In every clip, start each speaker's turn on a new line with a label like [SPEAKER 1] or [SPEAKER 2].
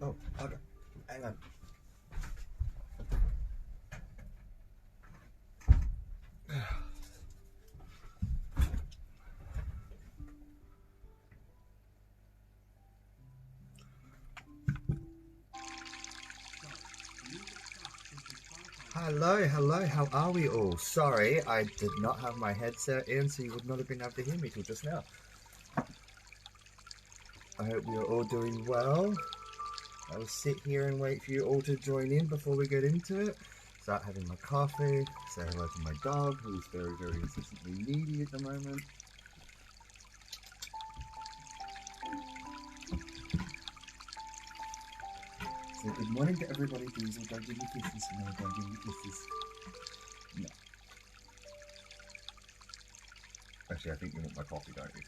[SPEAKER 1] Oh, okay. Hang on. Hello, hello, how are we all? Sorry, I did not have my headset in, so you would not have been able to hear me till just now. I hope you're all doing well. I will sit here and wait for you all to join in before we get into it. Start having my coffee, say hello to my dog, who is very, very consistently needy at the moment. So good morning to everybody. Please don't give me kisses. No, don't give me kisses. No. Actually, I think you want my coffee, don't you?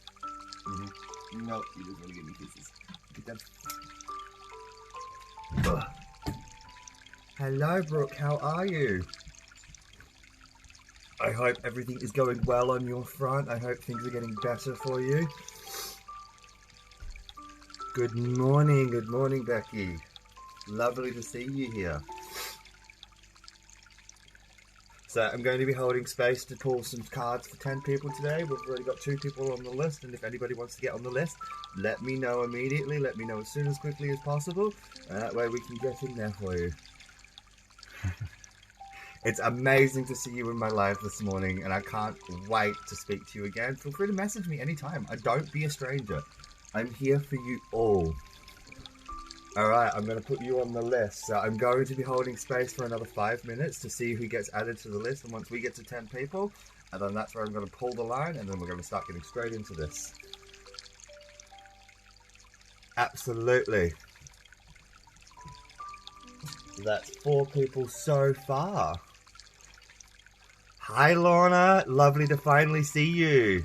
[SPEAKER 1] Mm-hmm. No, you just want to give me kisses. Get them. Hello, Brooke. How are you? I hope everything is going well on your front. I hope things are getting better for you. Good morning, Becky. Lovely to see you here. So I'm going to be holding space to pull some cards for 10 people today. We've already got 2 people on the list, and if anybody wants to get on the list, let me know immediately. Let me know as soon as quickly as possible. That way we can get in there for you. It's amazing to see you in my live this morning, and I can't wait to speak to you again. Feel free to message me anytime. Don't be a stranger. I'm here for you all. Alright, I'm going to put you on the list. So I'm going to be holding space for another 5 minutes to see who gets added to the list. And once we get to 10 people, and then that's where I'm going to pull the line, and then we're going to start getting straight into this. Absolutely. That's 4 people so far. Hi Lorna, lovely to finally see you.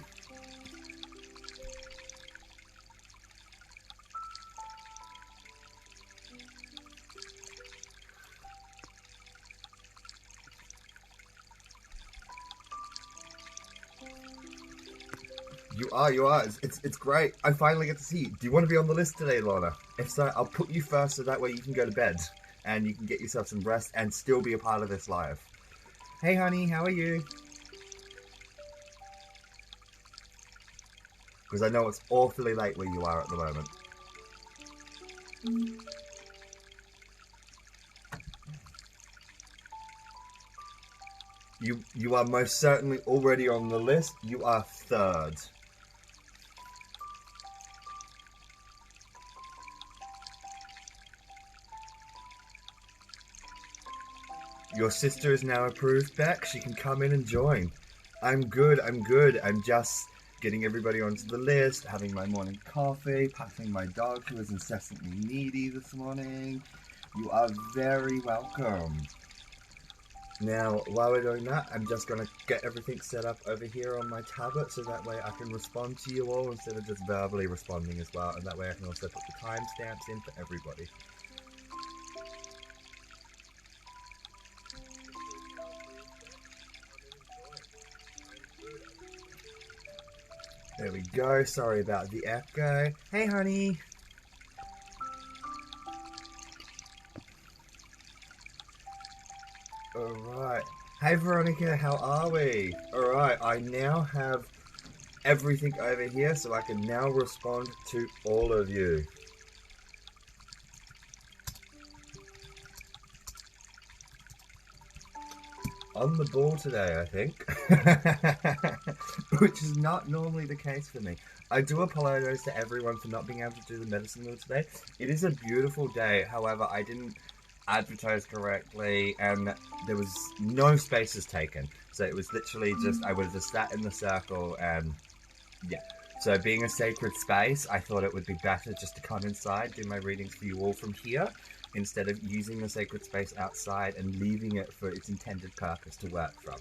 [SPEAKER 1] You are. It's great. I finally get to see you. Do you want to be on the list today, Lorna? If so, I'll put you first so that way you can go to bed and you can get yourself some rest and still be a part of this live. Hey honey, how are you? Because I know it's awfully late where you are at the moment. You are most certainly already on the list. You are 3rd. Your sister is now approved, Beck. She can come in and join. I'm good. I'm just getting everybody onto the list, having my morning coffee, patting my dog who is incessantly needy this morning. You are very welcome. Now, while we're doing that, I'm just going to get everything set up over here on my tablet so that way I can respond to you all instead of just verbally responding as well. And that way I can also put the timestamps in for everybody. There we go. Sorry about the echo. Hey, honey. Alright. Hey, Veronica. How are we? Alright. I now have everything over here so I can now respond to all of you. On the ball today, I think. Which is not normally the case for me. I do apologize to everyone for not being able to do the medicine wheel today. It is a beautiful day, however, I didn't advertise correctly and there was no spaces taken. So it was literally just, I would have just sat in the circle and yeah. So being a sacred space, I thought it would be better just to come inside, do my readings for you all from here, instead of using the sacred space outside and leaving it for its intended purpose to work from.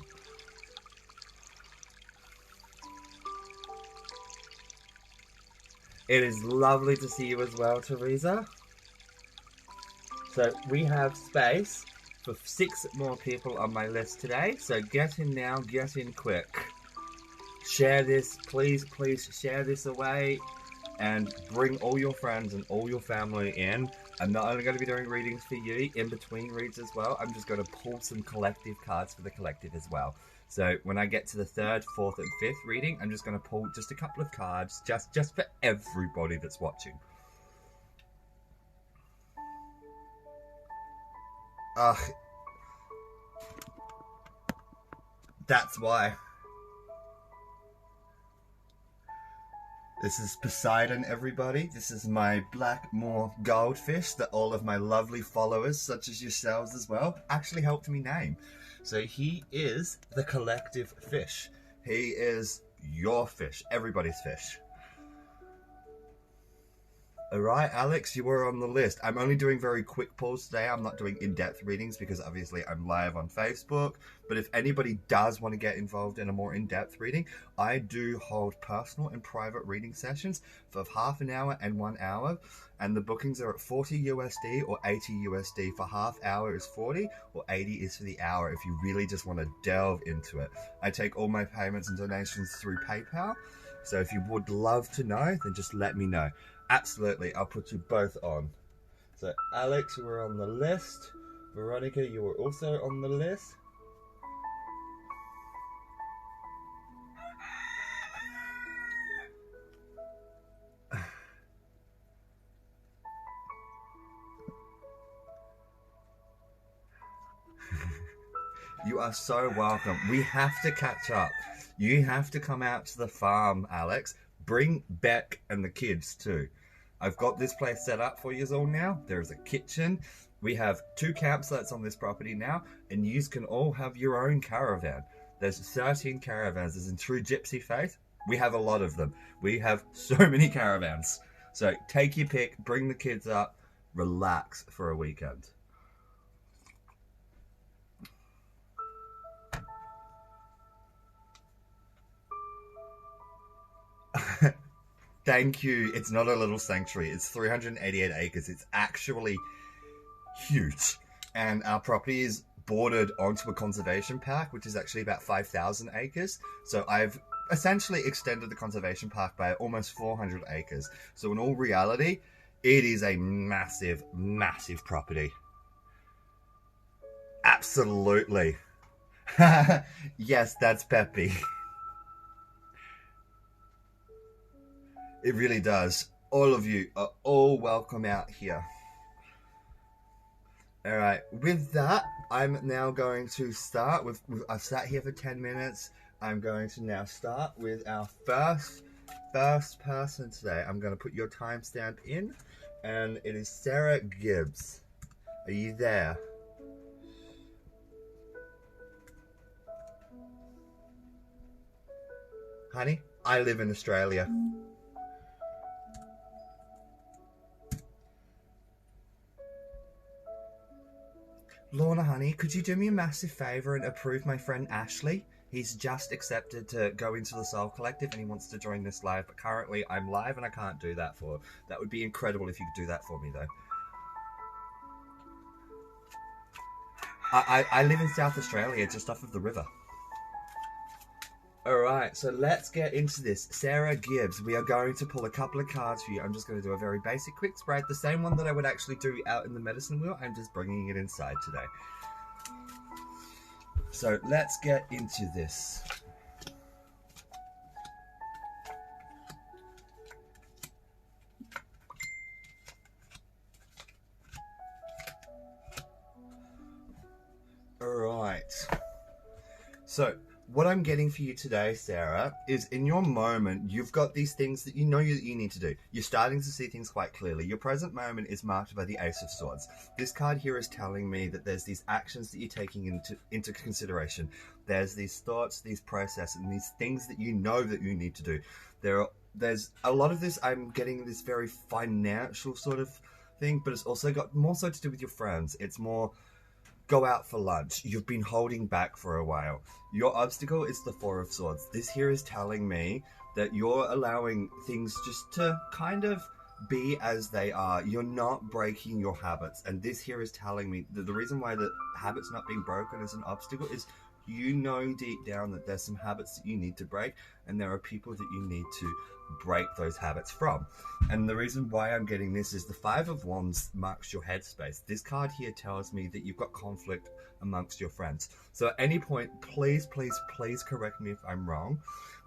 [SPEAKER 1] It is lovely to see you as well, Teresa. So we have space for 6 more people on my list today, so get in now, get in quick. Share this, please share this away and bring all your friends and all your family in I'm not only going to be doing readings for you in between reads as well, I'm just going to pull some collective cards for the collective as well. So when I get to the 3rd, 4th and 5th reading, I'm just going to pull just a couple of cards just for everybody that's watching. That's why. This is Poseidon, everybody. This is my black moor goldfish that all of my lovely followers, such as yourselves as well, actually helped me name. So he is the collective fish. He is your fish, everybody's fish. Alright, Alex, you were on the list. I'm only doing very quick pulls today. I'm not doing in-depth readings because obviously I'm live on Facebook. But if anybody does want to get involved in a more in-depth reading, I do hold personal and private reading sessions for half an hour and 1 hour. And the bookings are at 40 USD or 80 USD. For half hour is 40 or 80 is for the hour if you really just want to delve into it. I take all my payments and donations through PayPal. So if you would love to know, then just let me know. Absolutely, I'll put you both on. So Alex, you were on the list. Veronica, you were also on the list. You are so welcome. We have to catch up. You have to come out to the farm, Alex. Bring Beck and the kids too. I've got this place set up for you all now. There's a kitchen. We have 2 campsites on this property now, and you can all have your own caravan. There's 13 caravans. As in true gypsy faith, we have a lot of them. We have so many caravans. So take your pick, bring the kids up, relax for a weekend. Thank you. It's not a little sanctuary. It's 388 acres. It's actually huge. And our property is bordered onto a conservation park, which is actually about 5,000 acres. So I've essentially extended the conservation park by almost 400 acres. So in all reality, it is a massive, massive property. Absolutely. Yes, that's Peppy. It really does. All of you are all welcome out here. Alright, with that, I'm now going to start with I've sat here for 10 minutes. I'm going to now start with our first person today. I'm going to put your timestamp in, and it is Sarah Gibbs. Are you there? Honey, I live in Australia. Lorna, honey, could you do me a massive favour and approve my friend Ashley? He's just accepted to go into the Soul Collective and he wants to join this live, but currently I'm live and I can't do that for him. That would be incredible if you could do that for me, though. I live in South Australia, just off of the river. Alright, so let's get into this. Sarah Gibbs, we are going to pull a couple of cards for you. I'm just going to do a very basic quick spread. The same one that I would actually do out in the medicine wheel. I'm just bringing it inside today. So let's get into this. Alright. So what I'm getting for you today, Sarah, is in your moment, you've got these things that you know you need to do. You're starting to see things quite clearly. Your present moment is marked by the Ace of Swords. This card here is telling me that there's these actions that you're taking into consideration. There's these thoughts, these processes, and these things that you know that you need to do. There's a lot of this, I'm getting this very financial sort of thing, but it's also got more so to do with your friends. It's more go out for lunch. You've been holding back for a while. Your obstacle is the Four of Swords. This here is telling me that you're allowing things just to kind of be as they are. You're not breaking your habits. And this here is telling me that the reason why the habit's not being broken as an obstacle is You know deep down that there's some habits that you need to break, and there are people that you need to break those habits from. And the reason why I'm getting this is the Five of Wands marks your headspace. This card here tells me that you've got conflict amongst your friends. So at any point, please correct me if I'm wrong,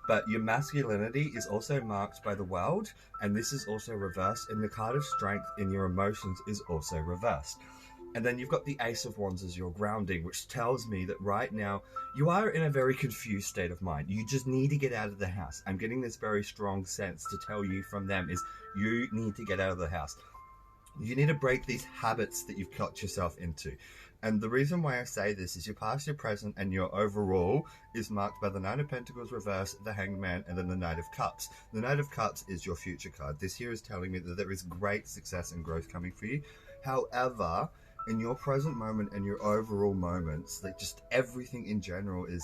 [SPEAKER 1] but your masculinity is also marked by the world, and this is also reversed, and the card of strength in your emotions is also reversed. And then you've got the Ace of Wands as your grounding, which tells me that right now you are in a very confused state of mind. You just need to get out of the house. I'm getting this very strong sense to tell you from them is you need to get out of the house. You need to break these habits that you've got yourself into. And the reason why I say this is your past, your present, and your overall is marked by the Nine of Pentacles reverse, the Hanged Man, and then the Knight of Cups. The Knight of Cups is your future card. This here is telling me that there is great success and growth coming for you. However, in your present moment and your overall moments, like just everything in general is,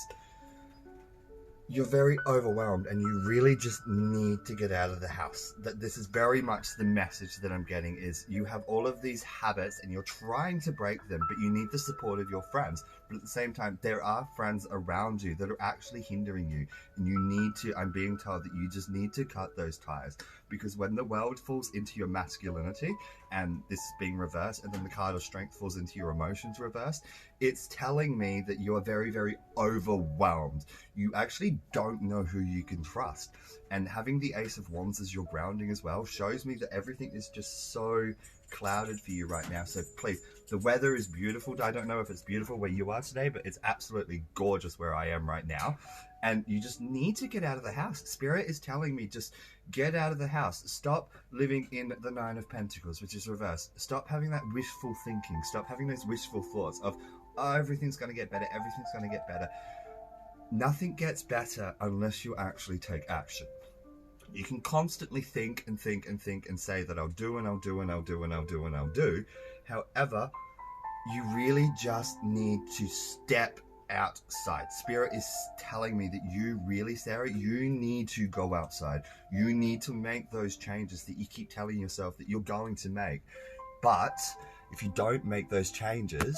[SPEAKER 1] you're very overwhelmed and you really just need to get out of the house. That this is very much the message that I'm getting is you have all of these habits and you're trying to break them, but you need the support of your friends. But at the same time, there are friends around you that are actually hindering you, and you need to, I'm being told that you just need to cut those ties, because when the world falls into your masculinity, and this is being reversed, and then the card of strength falls into your emotions reversed, it's telling me that you are very, very overwhelmed. You actually don't know who you can trust. And having the Ace of Wands as your grounding as well shows me that everything is just so clouded for you right now. So please, the weather is beautiful. I don't know if it's beautiful where you are today, but it's absolutely gorgeous where I am right now. And you just need to get out of the house. Spirit is telling me just get out of the house. Stop living in the Nine of Pentacles, which is reversed. Stop having that wishful thinking. Stop having those wishful thoughts of, oh, everything's going to get better. Everything's going to get better. Nothing gets better unless you actually take action. You can constantly think and think and think and say that I'll do and I'll do and I'll do and I'll do and I'll do. However, you really just need to step outside. Spirit is telling me that you really, Sarah, you need to go outside. You need to make those changes that you keep telling yourself that you're going to make. But if you don't make those changes...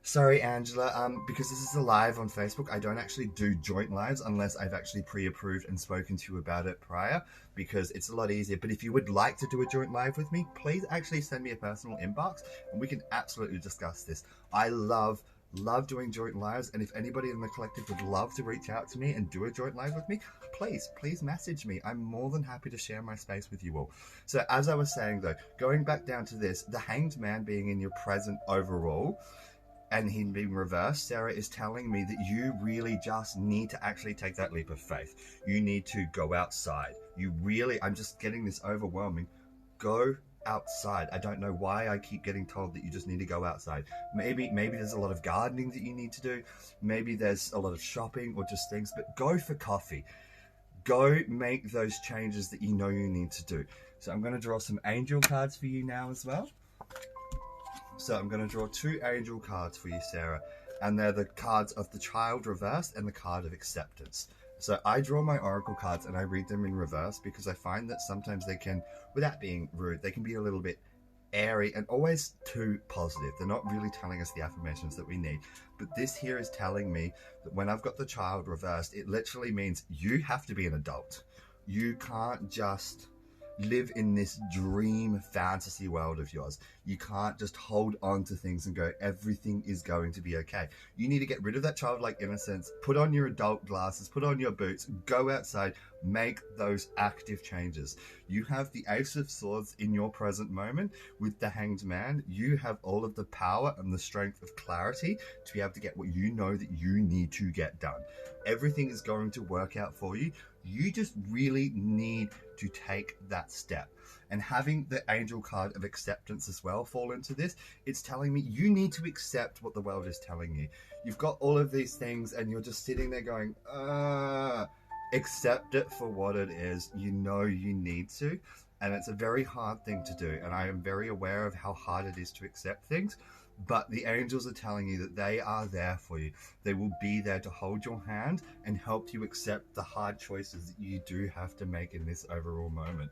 [SPEAKER 1] Sorry, Angela, because this is a live on Facebook, I don't actually do joint lives unless I've actually pre-approved and spoken to you about it prior, because it's a lot easier. But if you would like to do a joint live with me, please actually send me a personal inbox and we can absolutely discuss this. I love doing joint lives, and if anybody in the collective would love to reach out to me and do a joint live with me, please message me. I'm more than happy to share my space with you all. So as I was saying though, going back down to this, the Hanged Man being in your present overall, and him being reversed, Sarah is telling me that you really just need to actually take that leap of faith. You need to go outside. You really, I'm just getting this overwhelming. Go outside. I don't know why I keep getting told that you just need to go outside. Maybe there's a lot of gardening that you need to do. Maybe there's a lot of shopping or just things, but go for coffee. Go make those changes that you know you need to do. So I'm going to draw some angel cards for you now as well. So I'm going to draw two angel cards for you, Sarah, and they're the cards of the Child reversed and the card of acceptance. So I draw my oracle cards and I read them in reverse because I find that sometimes they can, without being rude, they can be a little bit airy and always too positive. They're not really telling us the affirmations that we need. But this here is telling me that when I've got the Child reversed, it literally means you have to be an adult. You can't just live in this dream fantasy world of yours. You can't just hold on to things and go, everything is going to be okay. You need to get rid of that childlike innocence, put on your adult glasses, put on your boots, go outside, make those active changes. You have the Ace of Swords in your present moment with the Hanged Man. You have all of the power and the strength of clarity to be able to get what you know that you need to get done. Everything is going to work out for you. You just really need to take that step. And having the angel card of acceptance as well fall into this, it's telling me you need to accept what the world is telling you. You've got all of these things and you're just sitting there going, accept it for what it is. You know you need to. And it's a very hard thing to do. And I am very aware of how hard it is to accept things. But the angels are telling you that they are there for you. They will be there to hold your hand and help you accept the hard choices that you do have to make in this overall moment.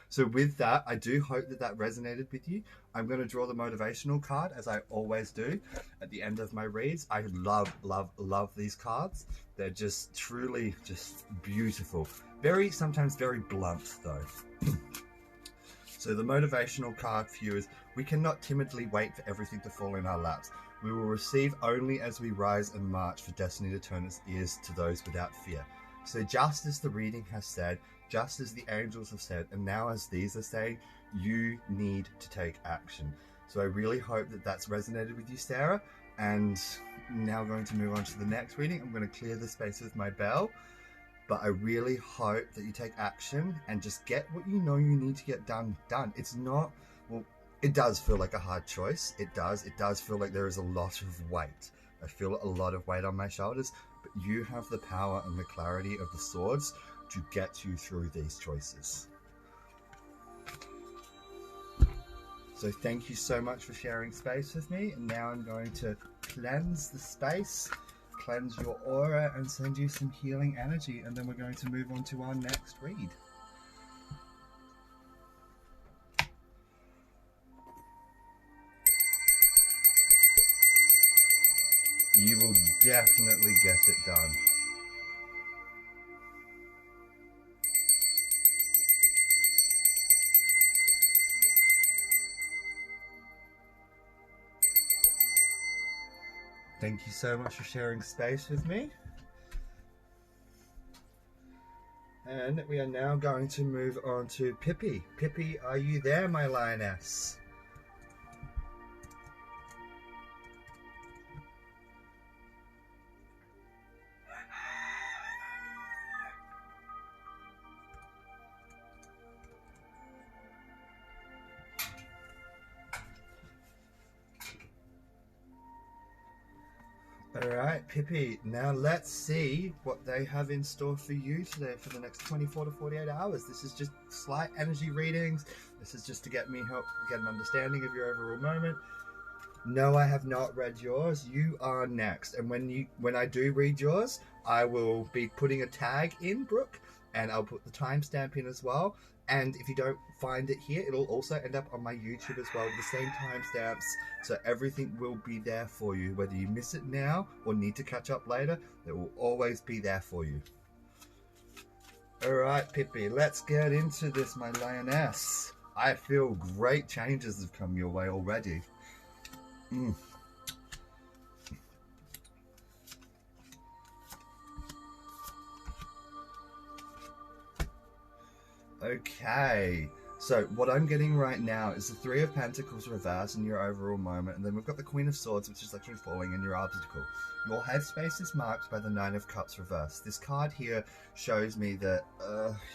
[SPEAKER 1] So with that, I do hope that that resonated with you. I'm going to draw the motivational card, as I always do at the end of my reads. I love, love, love these cards. They're just truly just beautiful. Very, sometimes very blunt though. So the motivational card for you is, we cannot timidly wait for everything to fall in our laps. We will receive only as we rise and march, for destiny to turn its ears to those without fear. So just as the reading has said, just as the angels have said, and now as these are saying, you need to take action. So I really hope that that's resonated with you, Sarah. And now going to move on to the next reading. I'm going to clear the space with my bell. But I really hope that you take action and just get what you know you need to get done. It's not, well, it does feel like a hard choice. It does feel like there is a lot of weight. I feel a lot of weight on my shoulders, but you have the power and the clarity of the swords to get you through these choices. So thank you so much for sharing space with me. And now I'm going to cleanse the space, cleanse your aura, and send you some healing energy. And then we're going to move on to our next read. You will definitely get it done. Thank you so much for sharing space with me. And we are now going to move on to Pippy. Pippy, are you there, my lioness? Alright, Pippy, now let's see what they have in store for you today for the next 24 to 48 hours. This is just slight energy readings. This is just to get an understanding of your overall moment. No, I have not read yours. You are next. And when I do read yours, I will be putting a tag in, Brooke, and I'll put the timestamp in as well. And if you don't find it here, it'll also end up on my YouTube as well with the same timestamps. So everything will be there for you. Whether you miss it now or need to catch up later, it will always be there for you. Alright, Pippy, let's get into this, my lioness. I feel great changes have come your way already. Okay, so what I'm getting right now is the Three of Pentacles reversed in your overall moment, and then we've got the Queen of Swords, which is actually falling in your obstacle. Your headspace is marked by the Nine of Cups reversed. This card here shows me that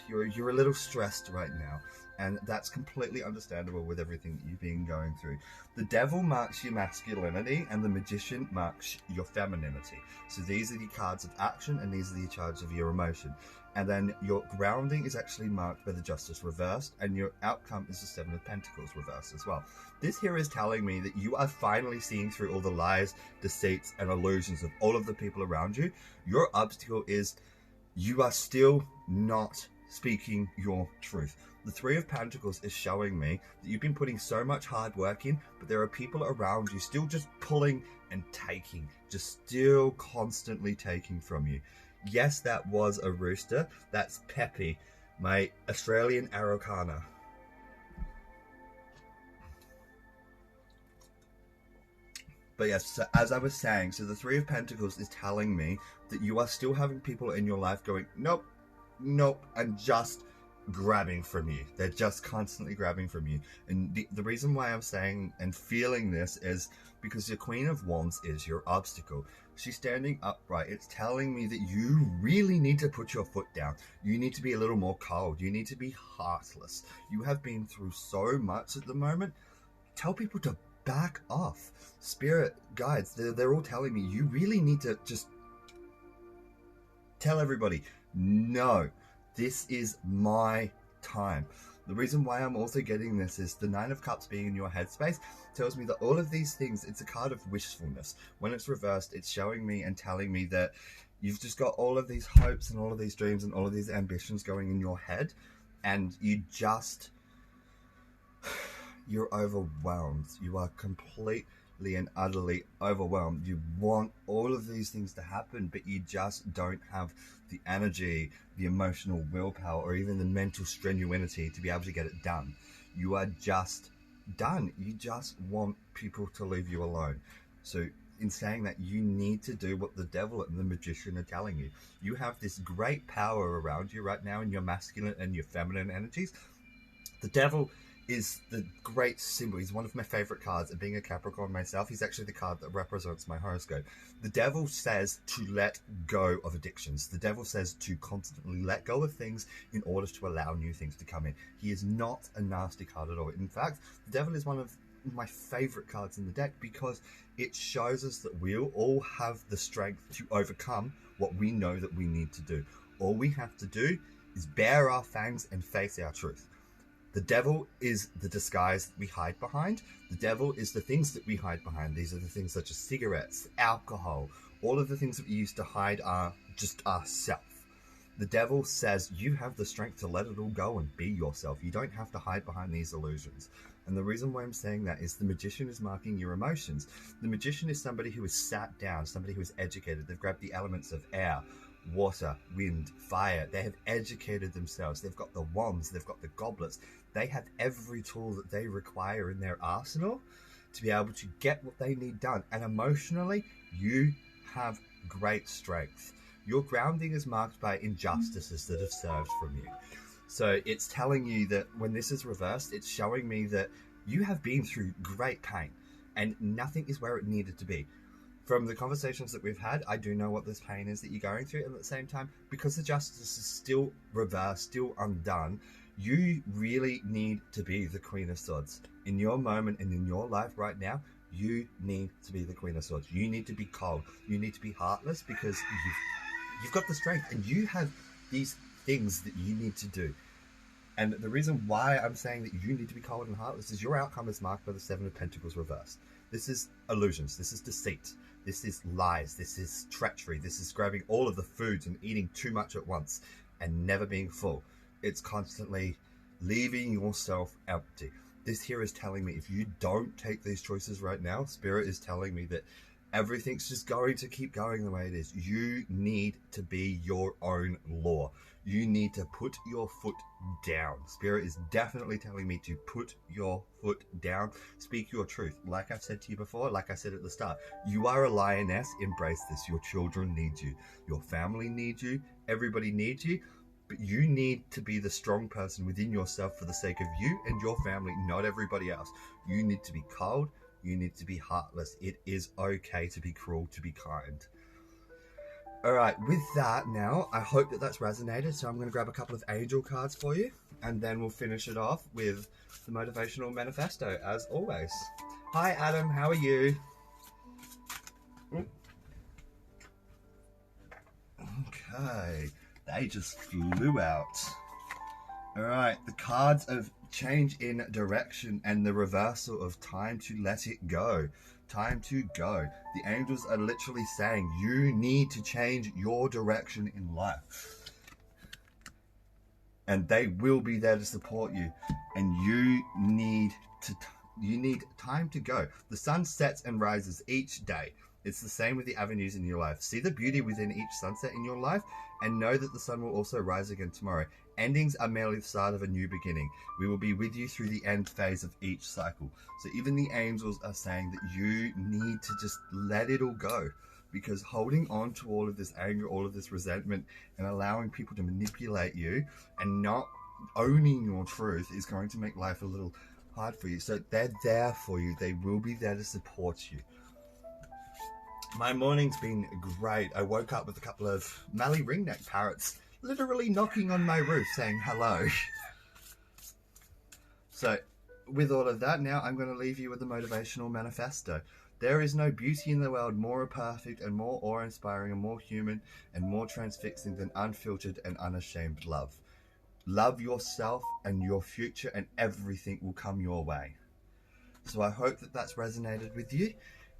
[SPEAKER 1] you're a little stressed right now, and that's completely understandable with everything that you've been going through. The Devil marks your masculinity, and the Magician marks your femininity. So these are the cards of action, and these are the cards of your emotion. And then your grounding is actually marked by the Justice reversed, and your outcome is the Seven of Pentacles reversed as well. This here is telling me that you are finally seeing through all the lies, deceits, and illusions of all of the people around you. Your obstacle is you are still not speaking your truth. The Three of Pentacles is showing me that you've been putting so much hard work in, but there are people around you still just pulling and taking, just still constantly taking from you. Yes, that was a rooster. That's Peppy, my Australian Araucana. But yes, so as I was saying, so the Three of Pentacles is telling me that you are still having people in your life going, nope, nope, and just grabbing from you. They're just constantly grabbing from you. And the reason why I'm saying and feeling this is because the Queen of Wands is your obstacle. She's standing upright. It's telling me that you really need to put your foot down. You need to be a little more cold. You need to be heartless. You have been through so much at the moment. Tell people to back off. Spirit guides, they're all telling me you really need to just tell everybody, no, this is my time. The reason why I'm also getting this is the Nine of Cups being in your headspace tells me that all of these things, it's a card of wishfulness. When it's reversed, it's showing me and telling me that you've just got all of these hopes and all of these dreams and all of these ambitions going in your head, and you just You're overwhelmed. You are completely and utterly overwhelmed. You want all of these things to happen, but you just don't have the energy, the emotional willpower, or even the mental strenuity to be able to get it done. You are just done. You just want people to leave you alone. So in saying that, you need to do what the devil and the magician are telling you. You have this great power around you right now in your masculine and your feminine energies. The devil is the great symbol. He's one of my favorite cards, and being a Capricorn myself, he's actually the card that represents my horoscope. The devil says to let go of addictions. The devil says to constantly let go of things in order to allow new things to come in. He is not a nasty card at all. In fact, the devil is one of my favorite cards in the deck because it shows us that we'll all have the strength to overcome what we know that we need to do. All we have to do is bare our fangs and face our truth. The devil is the disguise that we hide behind. The devil is the things that we hide behind. These are the things such as cigarettes, alcohol, all of the things that we use to hide are just ourself. The devil says you have the strength to let it all go and be yourself. You don't have to hide behind these illusions. And the reason why I'm saying that is the magician is marking your emotions. The magician is somebody who is sat down, somebody who is educated. They've grabbed the elements of air, water, wind, fire. They have educated themselves. They've got the wands, they've got the goblets. They have every tool that they require in their arsenal to be able to get what they need done. And emotionally, you have great strength. Your grounding is marked by injustices that have served from you. So it's telling you that when this is reversed, it's showing me that you have been through great pain and nothing is where it needed to be. From the conversations that we've had, I do know what this pain is that you're going through. And at the same time, because the justice is still reversed, still undone, you really need to be the Queen of Swords. In your moment and in your life right now, you need to be the Queen of Swords. You need to be cold. You need to be heartless because you've got the strength and you have these things that you need to do. And the reason why I'm saying that you need to be cold and heartless is your outcome is marked by the Seven of Pentacles reversed. This is illusions. This is deceit. This is lies. This is treachery. This is grabbing all of the foods and eating too much at once and never being full. It's constantly leaving yourself empty. This here is telling me if you don't take these choices right now, Spirit is telling me that everything's just going to keep going the way it is. You need to be your own law. You need to put your foot down. Spirit is definitely telling me to put your foot down. Speak your truth. Like I've said to you before, like I said at the start, you are a lioness. Embrace this. Your children need you. Your family needs you. Everybody needs you. But you need to be the strong person within yourself for the sake of you and your family, not everybody else. You need to be cold. You need to be heartless. It is okay to be cruel, to be kind. All right, with that now, I hope that that's resonated. So I'm going to grab a couple of angel cards for you, and then we'll finish it off with the motivational manifesto, as always. Hi, Adam. How are you? Okay. They just flew out. All right, the cards of change in direction and the reversal of time to let it go. Time to go. The angels are literally saying you need to change your direction in life. And they will be there to support you. And you need time to go. The sun sets and rises each day. It's the same with the avenues in your life. See the beauty within each sunset in your life and know that the sun will also rise again tomorrow. Endings are merely the start of a new beginning. We will be with you through the end phase of each cycle. So even the angels are saying that you need to just let it all go, because holding on to all of this anger, all of this resentment, and allowing people to manipulate you and not owning your truth is going to make life a little hard for you. So they're there for you. They will be there to support you. My morning's been great. I woke up with a couple of Mallee ringneck parrots literally knocking on my roof saying hello. So with all of that, now I'm going to leave you with the motivational manifesto. There is no beauty in the world more perfect and more awe-inspiring and more human and more transfixing than unfiltered and unashamed love. Love yourself and your future, and everything will come your way. So I hope that that's resonated with you,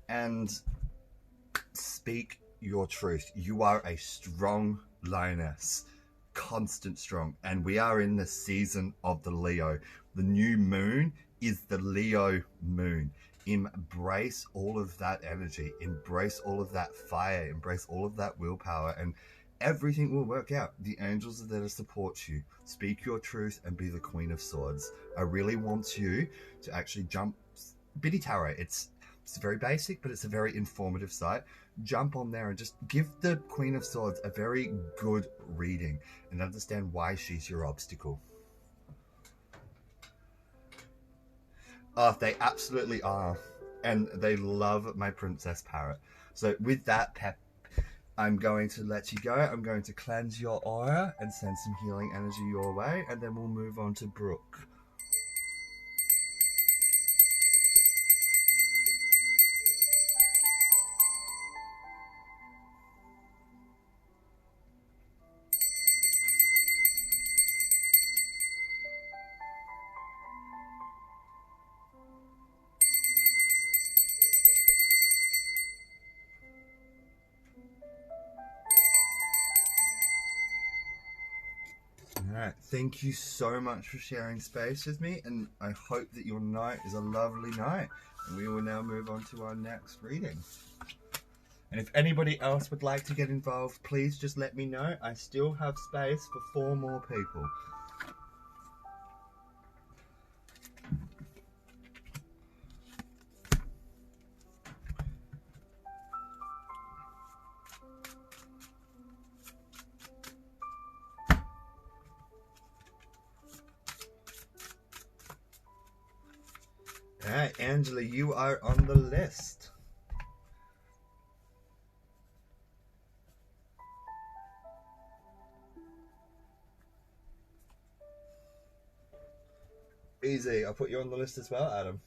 [SPEAKER 1] and speak your truth. You are a strong lioness, constant strong, and we are in the season of the Leo. The new moon is the Leo moon. Embrace all of that energy, embrace all of that fire, embrace all of that willpower, and everything will work out. The angels are there to support you. Speak your truth and be the Queen of Swords. I really want you to actually jump. Biddy Tarot, it's very basic, but it's a very informative site. Jump on there and just give the Queen of Swords a very good reading and understand why she's your obstacle. Oh, they absolutely are. And they love my Princess Parrot. So with that, Pep, I'm going to let you go. I'm going to cleanse your aura and send some healing energy your way, and then we'll move on to Brooke. Alright, thank you so much for sharing space with me, and I hope that your night is a lovely night. And we will now move on to our next reading. And if anybody else would like to get involved, please just let me know. I still have space for 4 more people. Alright, Angela, you are on the list. Easy, I'll put you on the list as well, Adam.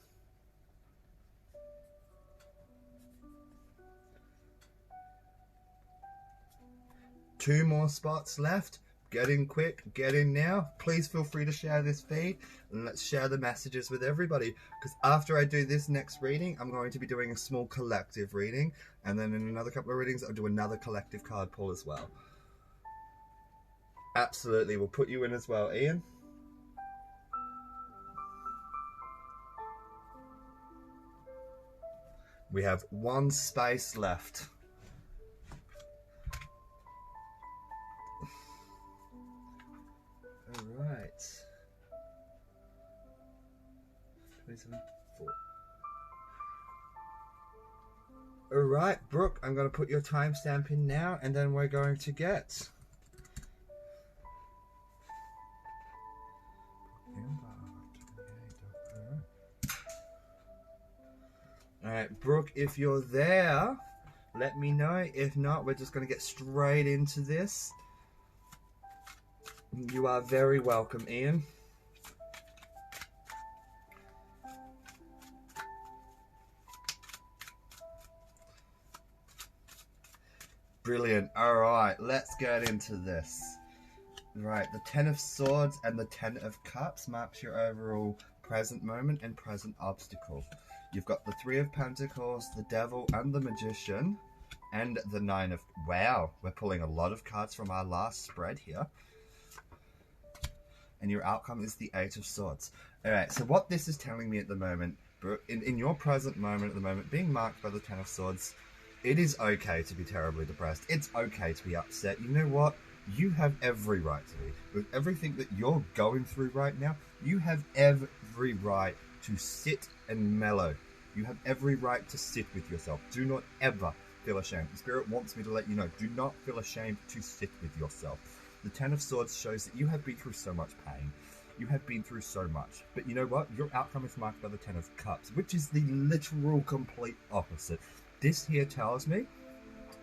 [SPEAKER 1] Two more spots left. Get in quick, get in now. Please feel free to share this feed and let's share the messages with everybody, because after I do this next reading, I'm going to be doing a small collective reading, and then in another couple of readings I'll do another collective card pull as well. Absolutely, we'll put you in as well, Ian. We have 1 space left. Alright. 27, 4. Alright, Brooke, I'm going to put your timestamp in now, and then we're going to get... Alright, Brooke, if you're there, let me know. If not, we're just going to get straight into this. You are very welcome, Ian. Brilliant. Alright, let's get into this. Right, the 10 of Swords and the 10 of Cups marks your overall present moment and present obstacle. You've got the 3 of Pentacles, the Devil and the Magician, and the 9 of... Wow, we're pulling a lot of cards from our last spread here. And your outcome is the 8 of Swords. Alright, so what this is telling me at the moment, Brooke, in your present moment at the moment, being marked by the 10 of Swords, it is okay to be terribly depressed. It's okay to be upset. You know what? You have every right to be. With everything that you're going through right now, you have every right to sit and mellow. You have every right to sit with yourself. Do not ever feel ashamed. The Spirit wants me to let you know, do not feel ashamed to sit with yourself. The 10 of Swords shows that you have been through so much pain. You have been through so much. But you know what? Your outcome is marked by the 10 of Cups, which is the literal complete opposite. This here tells me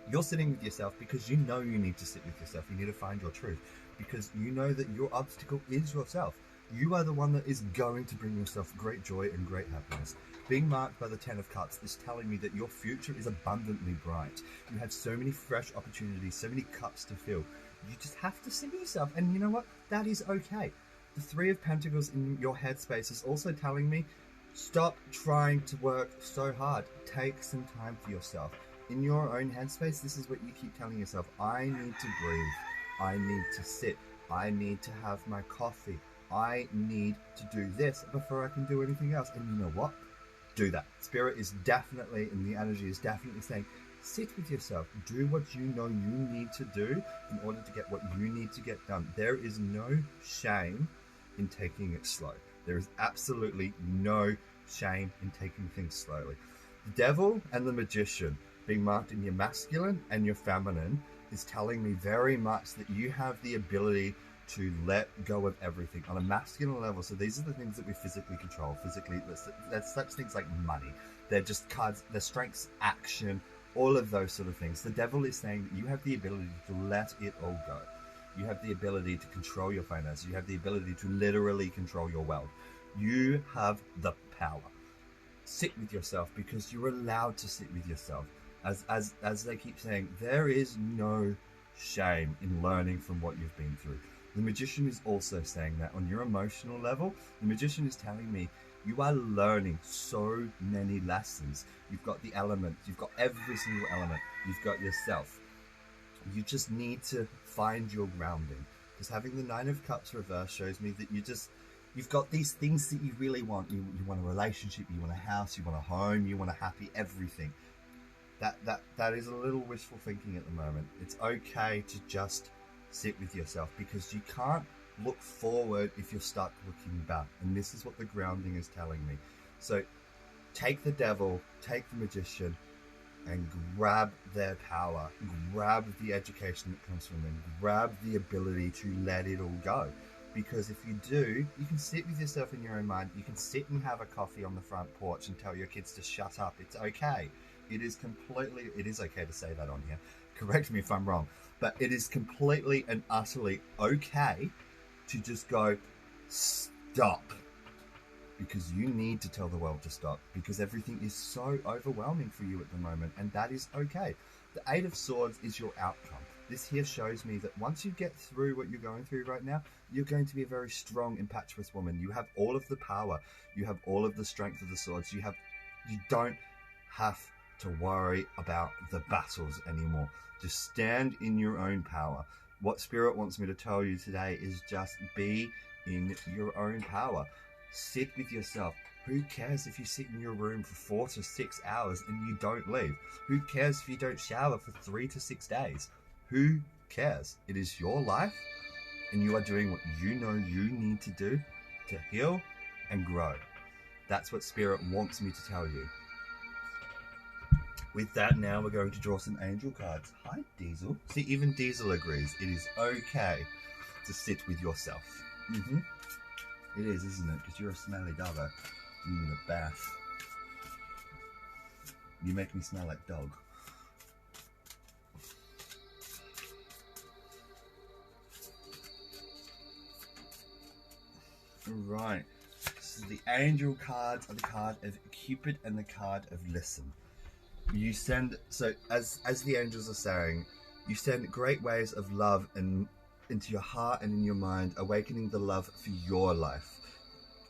[SPEAKER 1] you're sitting with yourself because you know you need to sit with yourself. You need to find your truth because you know that your obstacle is yourself. You are the one that is going to bring yourself great joy and great happiness. Being marked by the 10 of Cups is telling me that your future is abundantly bright. You have so many fresh opportunities, so many cups to fill. You just have to sit with yourself, and you know what? That is okay. The 3 of Pentacles in your headspace is also telling me, stop trying to work so hard. Take some time for yourself. In your own headspace, this is what you keep telling yourself. I need to breathe. I need to sit. I need to have my coffee. I need to do this before I can do anything else. And you know what? Do that. Spirit is definitely, and the energy is definitely saying, sit with yourself. Do what you know you need to do in order to get what you need to get done. There is no shame in taking it slow. There is absolutely no shame in taking things slowly. The devil and the magician being marked in your masculine and your feminine is telling me very much that you have the ability to let go of everything on a masculine level. So these are the things that we physically control. Physically, there's such things like money. They're just cards, their strengths, action, all of those sort of things. The devil is saying that you have the ability to let it all go. You have the ability to control your finances. You have the ability to literally control your wealth. You have the power. Sit with yourself, because you're allowed to sit with yourself. As they keep saying, there is no shame in learning from what you've been through. The magician is also saying that on your emotional level, the magician is telling me you are learning so many lessons. You've got the elements, you've got every single element, you've got yourself. You just need to find your grounding. Because having the Nine of Cups reverse shows me that you've got these things that you really want. You want a relationship, you want a house, you want a home, you want a happy everything. That is a little wishful thinking at the moment. It's okay to just sit with yourself, because you can't look forward if you're stuck looking back. And this is what the grounding is telling me. So take the devil, take the magician, and grab their power, grab the education that comes from them, grab the ability to let it all go. Because if you do, you can sit with yourself in your own mind. You can sit and have a coffee on the front porch and tell your kids to shut up. It's okay. It is okay to say that on here. Correct me if I'm wrong. But it is completely and utterly okay to just go, stop. Because you need to tell the world to stop. Because everything is so overwhelming for you at the moment. And that is okay. The Eight of Swords is your outcome. This here shows me that once you get through what you're going through right now, you're going to be a very strong, impetuous woman. You have all of the power. You have all of the strength of the swords. You don't have to worry about the battles anymore. Just stand in your own power. What Spirit wants me to tell you today is just be in your own power. Sit with yourself. Who cares if you sit in your room for 4 to 6 hours and you don't leave? Who cares if you don't shower for 3 to 6 days? Who cares? It is your life, and you are doing what you know you need to do to heal and grow. That's what Spirit wants me to tell you. With that, now we're going to draw some angel cards. Hi, Diesel. See, even Diesel agrees. It is okay to sit with yourself. It is, isn't it? Because you're a smelly doggo. You need a bath. You make me smell like dog. Right. So the angel cards are the card of Cupid and the card of Listen. You send, so as the angels are saying, you send great waves of love into your heart and in your mind, awakening the love for your life.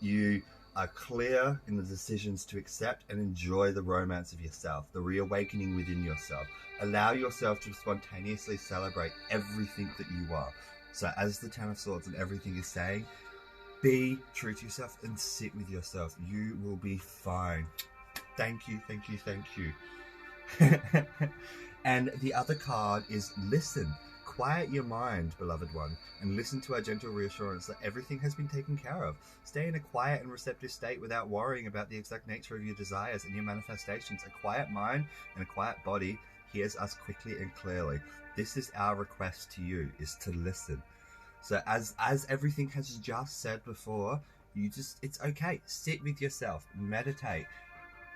[SPEAKER 1] You are clear in the decisions to accept and enjoy the romance of yourself, the reawakening within yourself. Allow yourself to spontaneously celebrate everything that you are. So as the Ten of Swords and everything is saying, be true to yourself and sit with yourself. You will be fine. Thank you, thank you, thank you. And the other card is Listen. Quiet your mind, beloved one, and listen to our gentle reassurance that everything has been taken care of. Stay in a quiet and receptive state without worrying about the exact nature of your desires and your manifestations. A quiet mind and a quiet body hears us quickly and clearly. This is our request to you, is to listen. So as everything has just said before, it's okay. Sit with yourself, meditate.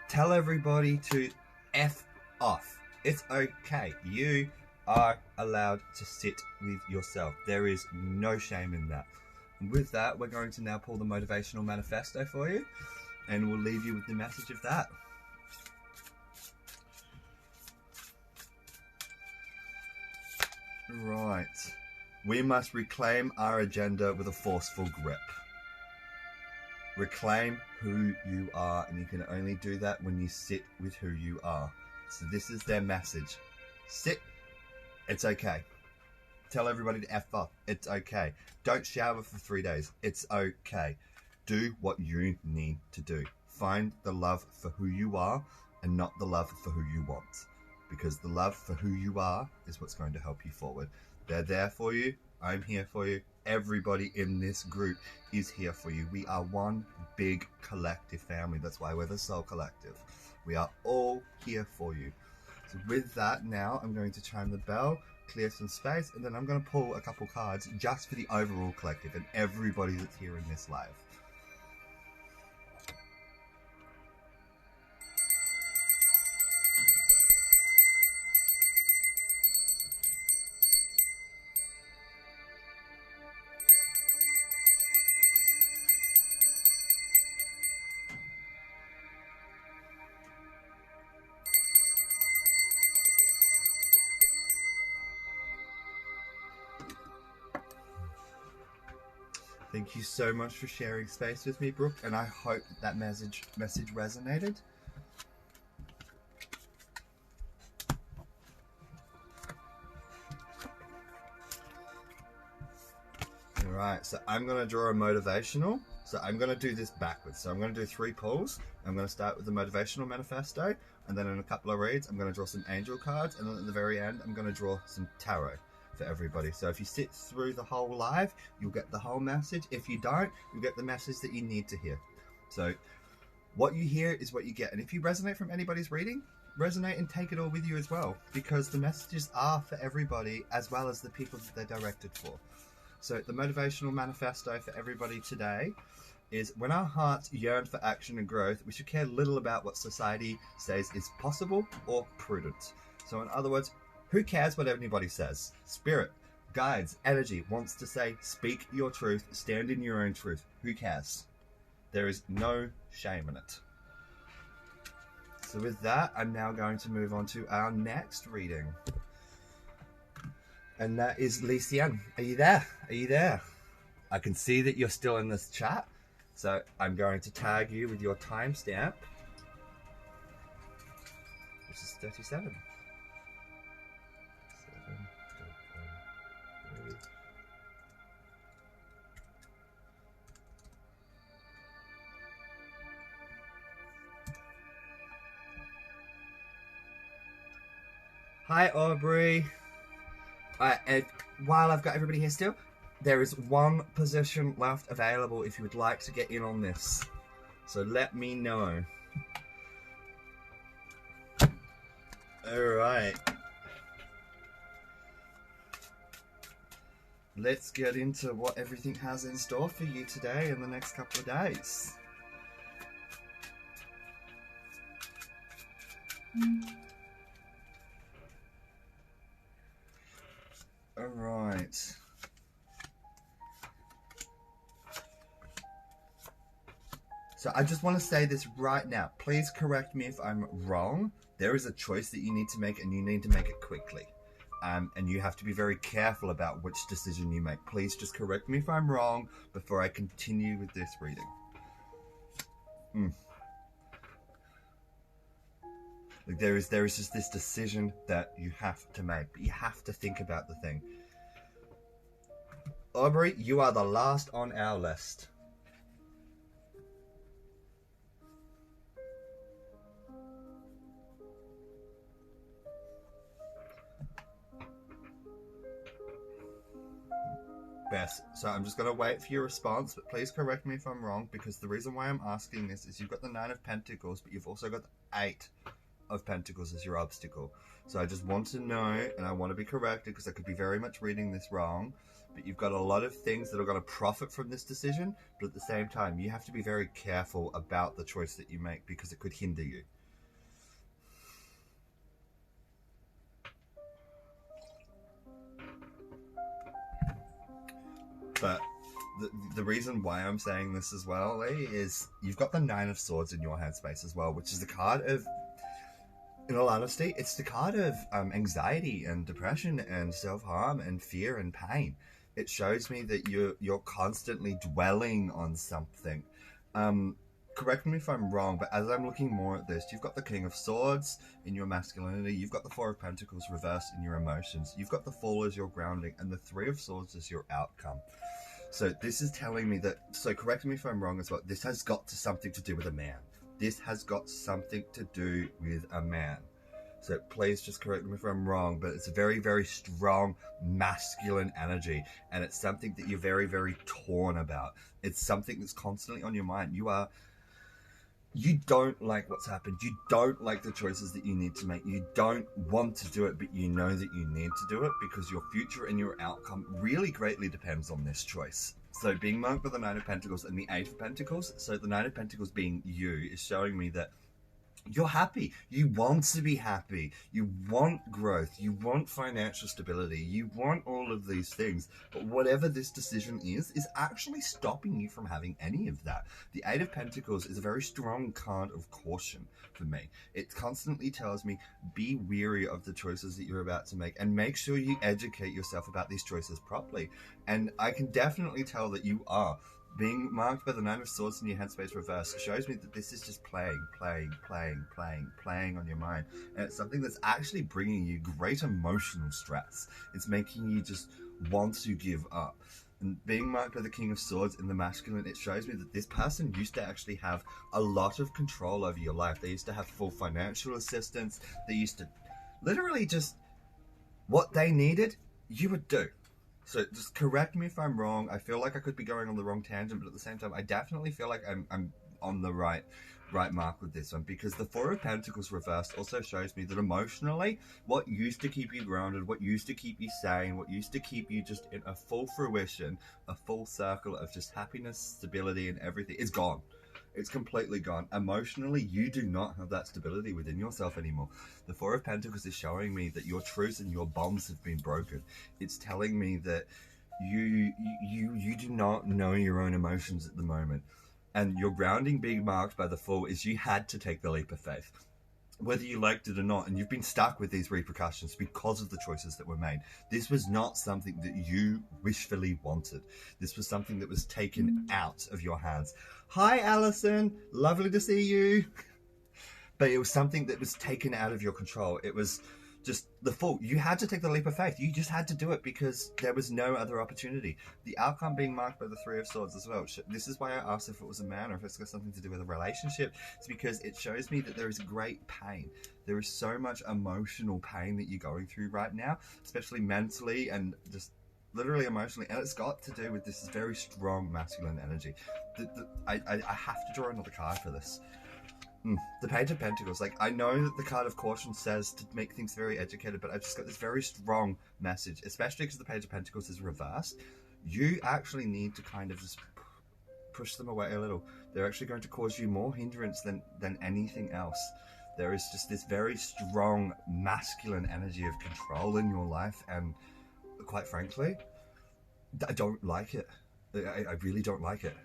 [SPEAKER 1] Tell everybody to F off. It's okay. You are allowed to sit with yourself. There is no shame in that. And with that, we're going to now pull the motivational manifesto for you, and we'll leave you with the message of that. Right. We must reclaim our agenda with a forceful grip. Reclaim who you are, and you can only do that when you sit with who you are. So this is their message. Sit. It's okay. Tell everybody to F off. It's okay. Don't shower for 3 days. It's okay. Do what you need to do. Find the love for who you are and not the love for who you want. Because the love for who you are is what's going to help you forward. They're there for you. I'm here for you. Everybody in this group is here for you. We are one big collective family. That's why we're the Soul Collective. We are all here for you. So with that, now I'm going to chime the bell, clear some space, and then I'm going to pull a couple cards just for the overall collective and everybody that's here in this live. Thank you so much for sharing space with me, Brooke, and I hope that message resonated. Alright, so I'm going to draw a motivational. So I'm going to do this backwards. So I'm going to do 3 pulls. I'm going to start with the motivational manifesto, and then in a couple of reads, I'm going to draw some angel cards, and then at the very end, I'm going to draw some tarot for everybody. So if you sit through the whole live, you'll get the whole message. If you don't, you'll get the message that you need to hear. So what you hear is what you get. And if you resonate from anybody's reading, resonate and take it all with you as well, because the messages are for everybody as well as the people that they're directed for. So the motivational manifesto for everybody today is: when our hearts yearn for action and growth, we should care little about what society says is possible or prudent. So in other words, who cares what anybody says? Spirit, guides, energy wants to say, speak your truth, stand in your own truth. Who cares? There is no shame in it. So with that, I'm now going to move on to our next reading. And that is Lysiane. Are you there? Are you there? I can see that you're still in this chat. So I'm going to tag you with your timestamp, which is 37. Hi, Aubrey. And while I've got everybody here still, there is 1 position left available if you would like to get in on this. So let me know. Alright. Let's get into what everything has in store for you today and the next couple of days. Alright. So I just want to say this right now. Please correct me if I'm wrong. There is a choice that you need to make, and you need to make it quickly. And you have to be very careful about which decision you make. Please just correct me if I'm wrong before I continue with this reading. Like there is just this decision that you have to make, but you have to think about the thing. Aubrey, you are the last on our list. Bess, so I'm just going to wait for your response, but please correct me if I'm wrong, because the reason why I'm asking this is you've got the 9 of Pentacles, but you've also got the 8 of Pentacles as your obstacle. So I just want to know, and I want to be corrected, because I could be very much reading this wrong, but you've got a lot of things that are going to profit from this decision, but at the same time, you have to be very careful about the choice that you make, because it could hinder you. But the reason why I'm saying this as well, Lee, is you've got the 9 of Swords in your headspace as well, which is the card of, in all honesty, it's the card of anxiety and depression and self-harm and fear and pain. It shows me that you're constantly dwelling on something. correct me if I'm wrong, but as I'm looking more at this, you've got the King of Swords in your masculinity, you've got the Four of Pentacles reversed in your emotions, you've got the Fool as your grounding, and the Three of Swords as your outcome. So this is telling me that, so correct me if I'm wrong as well, this has got something to do with a man. This has got something to do with a man. So please just correct me if I'm wrong, but it's a very, very strong masculine energy, and it's something that you're very, very torn about. It's something that's constantly on your mind. You don't like what's happened. You don't like the choices that you need to make. You don't want to do it, but you know that you need to do it because your future and your outcome really greatly depends on this choice. So being marked by the Nine of Pentacles and the Eight of Pentacles, so the Nine of Pentacles being you, is showing me that you're happy. You want to be happy. You want growth. You want financial stability. You want all of these things. But whatever this decision is actually stopping you from having any of that. The Eight of Pentacles is a very strong card of caution for me. It constantly tells me, be wary of the choices that you're about to make and make sure you educate yourself about these choices properly. And I can definitely tell that you are. Being marked by the Nine of Swords in your headspace reverse shows me that this is just playing on your mind. And it's something that's actually bringing you great emotional stress. It's making you just want to give up. And being marked by the King of Swords in the masculine, it shows me that this person used to actually have a lot of control over your life. They used to have full financial assistance. They used to literally just, what they needed, you would do. So just correct me if I'm wrong. I feel like I could be going on the wrong tangent, but at the same time, I definitely feel like I'm on the right mark with this one, because the Four of Pentacles reversed also shows me that emotionally, what used to keep you grounded, what used to keep you sane, what used to keep you just in a full fruition, a full circle of just happiness, stability, and everything is gone. It's completely gone. Emotionally, you do not have that stability within yourself anymore. The Four of Pentacles is showing me that your truths and your bonds have been broken. It's telling me that you do not know your own emotions at the moment. And your grounding being marked by the Fool is you had to take the leap of faith, whether you liked it or not, and you've been stuck with these repercussions because of the choices that were made. This was not something that you wishfully wanted. This was something that was taken out of your hands. Hi, Alison. Lovely to see you. But it was something that was taken out of your control. It was just the Fool. You had to take the leap of faith. You just had to do it because there was no other opportunity. The outcome being marked by the Three of Swords as well. This is why I asked if it was a man or if it's got something to do with a relationship. It's because it shows me that there is great pain. There is so much emotional pain that you're going through right now, especially mentally and just literally emotionally, and it's got to do with this very strong masculine energy. I have to draw another card for this. The Page of Pentacles. Like, I know that the card of caution says to make things very educated, but I've just got this very strong message, especially because the Page of Pentacles is reversed. You actually need to kind of just push them away a little. They're actually going to cause you more hindrance than anything else. There is just this very strong masculine energy of control in your life, and quite frankly, I don't like it. I really don't like it.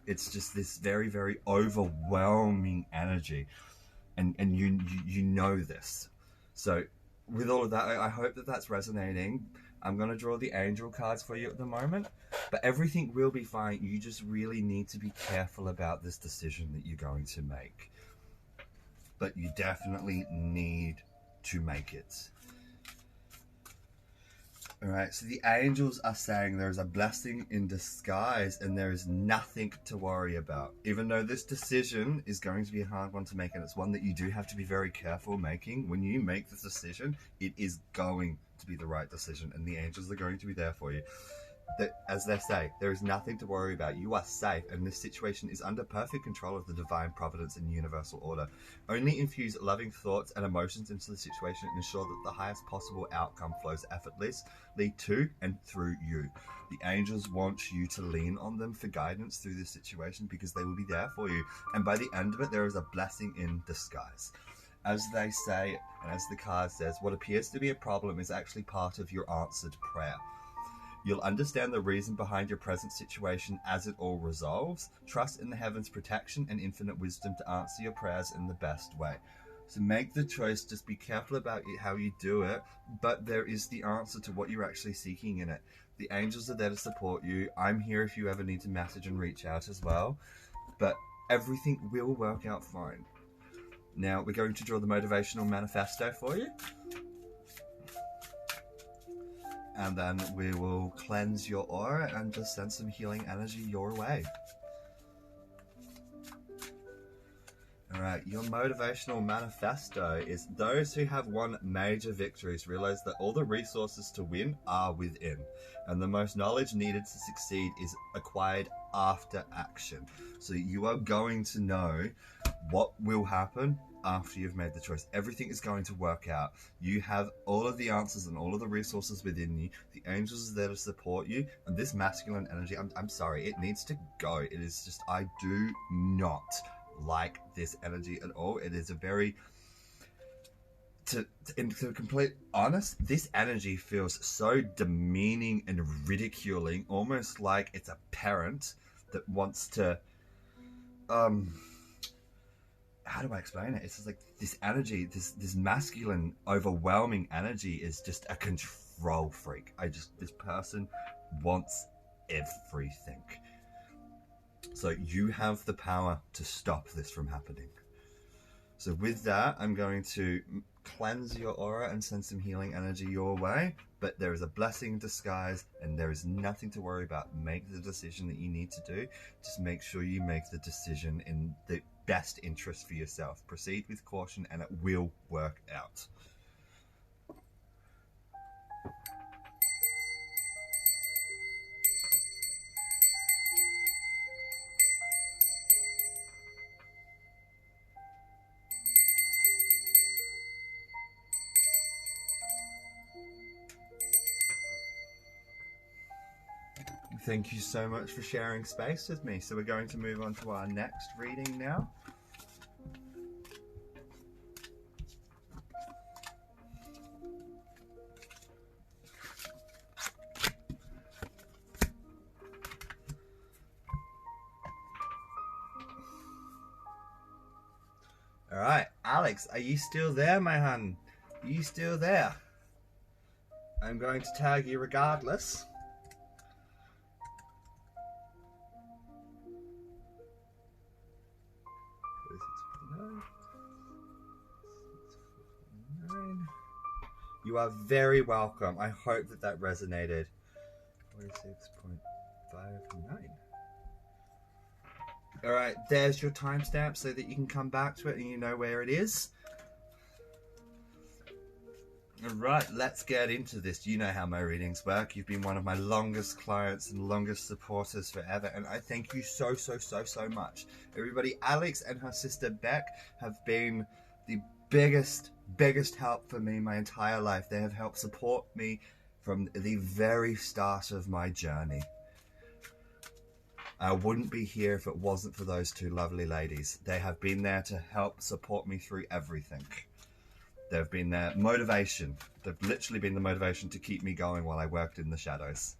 [SPEAKER 1] It's just this very, very overwhelming energy, and you know this. So with all of that, I hope that that's resonating. I'm going to draw the angel cards for you at the moment, but everything will be fine. You just really need to be careful about this decision that you're going to make. But you definitely need to make it. Alright, so the angels are saying there is a blessing in disguise and there is nothing to worry about. Even though this decision is going to be a hard one to make, and it's one that you do have to be very careful making. When you make this decision, it is going to be the right decision, and the angels are going to be there for you. As they say, there is nothing to worry about. You are safe, and this situation is under perfect control of the divine providence and universal order. Only infuse loving thoughts and emotions into the situation and ensure that the highest possible outcome flows effortlessly to and through you. The angels want you to lean on them for guidance through this situation because they will be there for you. And by the end of it, there is a blessing in disguise. As they say, and as the card says, what appears to be a problem is actually part of your answered prayer. You'll understand the reason behind your present situation as it all resolves. Trust in the heavens' protection and infinite wisdom to answer your prayers in the best way. So make the choice, just be careful about how you do it, but there is the answer to what you're actually seeking in it. The angels are there to support you. I'm here if you ever need to message and reach out as well. But Everything will work out fine. Now we're going to draw the motivational manifesto for you. And then we will cleanse your aura and just send some healing energy your way. Alright, your motivational manifesto is those who have won major victories realize that all the resources to win are within, and the most knowledge needed to succeed is acquired after action. So you are going to know what will happen after you've made the choice. Everything is going to work out. You have all of the answers and all of the resources within you. The angels are there to support you, and this masculine energy, I'm sorry, it needs to go. It is just, I do not like this energy at all. It is a very, to be completely honest, this energy feels so demeaning and ridiculing, almost like it's a parent that wants to, how do I explain it? It's just like this energy, this masculine, overwhelming energy is just a control freak. This person wants everything. So you have the power to stop this from happening. So with that, I'm going to cleanse your aura and send some healing energy your way. But there is a blessing in disguise, and there is nothing to worry about. Make the decision that you need to do. Just make sure you make the decision in the best interest for yourself. Proceed with caution, and it will work out. Thank you so much for sharing space with me. So we're going to move on to our next reading now. All right, Alex, are you still there, my hun? Are you still there? I'm going to tag you regardless. You are very welcome. I hope that resonated. 46.59. Alright, there's your timestamp so that you can come back to it and you know where it is. Alright, let's get into this. You know how my readings work. You've been one of my longest clients and longest supporters forever, and I thank you so much. Everybody, Alex and her sister Beck have been the biggest help for me my entire life. They have helped support me from the very start of my journey. I wouldn't be here if it wasn't for those two lovely ladies. They have been there to help support me through everything. They've been their motivation. They've literally been the motivation to keep me going while I worked in the shadows.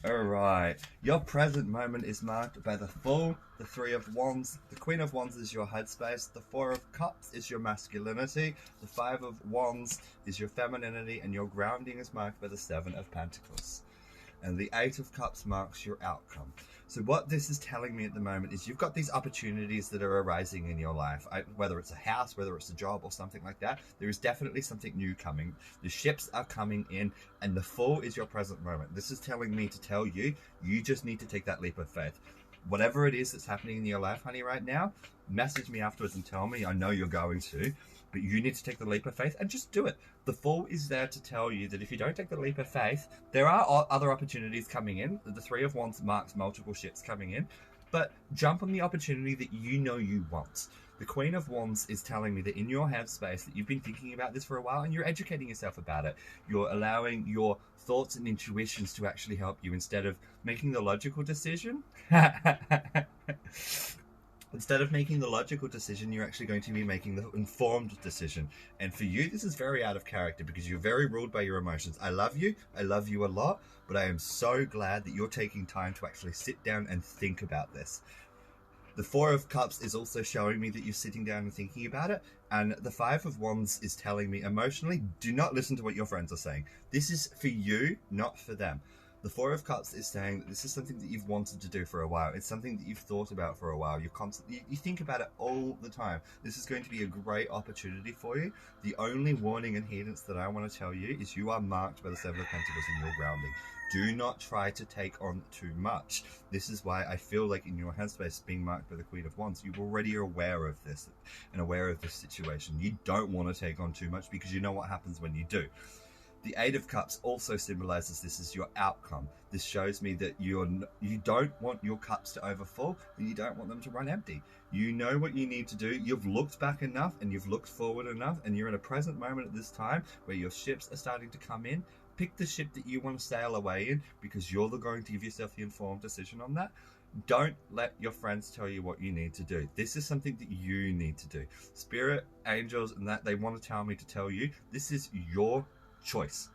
[SPEAKER 1] Alright, your present moment is marked by the Fool, the Three of Wands, the Queen of Wands is your headspace, the Four of Cups is your masculinity, the Five of Wands is your femininity, and your grounding is marked by the Seven of Pentacles. And the Eight of Cups marks your outcome. So what this is telling me at the moment is you've got these opportunities that are arising in your life, whether it's a house, whether it's a job or something like that. There is definitely something new coming. The ships are coming in, and the Fool is your present moment. This is telling me to tell you, you just need to take that leap of faith. Whatever it is that's happening in your life, honey, right now, message me afterwards and tell me. I know you're going to, but you need to take the leap of faith and just do it. The Fool is there to tell you that if you don't take the leap of faith, there are other opportunities coming in. The Three of Wands marks multiple ships coming in, but jump on the opportunity that you know you want. The Queen of Wands is telling me that in your headspace that you've been thinking about this for a while and you're educating yourself about it. You're allowing your thoughts and intuitions to actually help you instead of making the logical decision. Instead of making the logical decision, you're actually going to be making the informed decision. And for you, this is very out of character because you're very ruled by your emotions. I love you a lot, but I am so glad that you're taking time to actually sit down and think about this. The Four of Cups is also showing me that you're sitting down and thinking about it. And the Five of Wands is telling me emotionally, do not listen to what your friends are saying. This is for you, not for them. The Four of Cups is saying that this is something that you've wanted to do for a while. It's something that you've thought about for a while. You're constantly, you think about it all the time. This is going to be a great opportunity for you. The only warning and hindrance that I want to tell you is you are marked by the Seven of Pentacles in your grounding. Do not try to take on too much. This is why I feel like in your headspace, being marked by the Queen of Wands, you already are aware of this and aware of this situation. You don't want to take on too much because you know what happens when you do. The Eight of Cups also symbolizes this is your outcome. This shows me that you don't want your cups to overflow and you don't want them to run empty. You know what you need to do. You've looked back enough and you've looked forward enough, and you're in a present moment at this time where your ships are starting to come in. Pick the ship that you want to sail away in because you're going to give yourself the informed decision on that. Don't let your friends tell you what you need to do. This is something that you need to do. Spirit, angels, and that they want to tell me to tell you, this is your choice.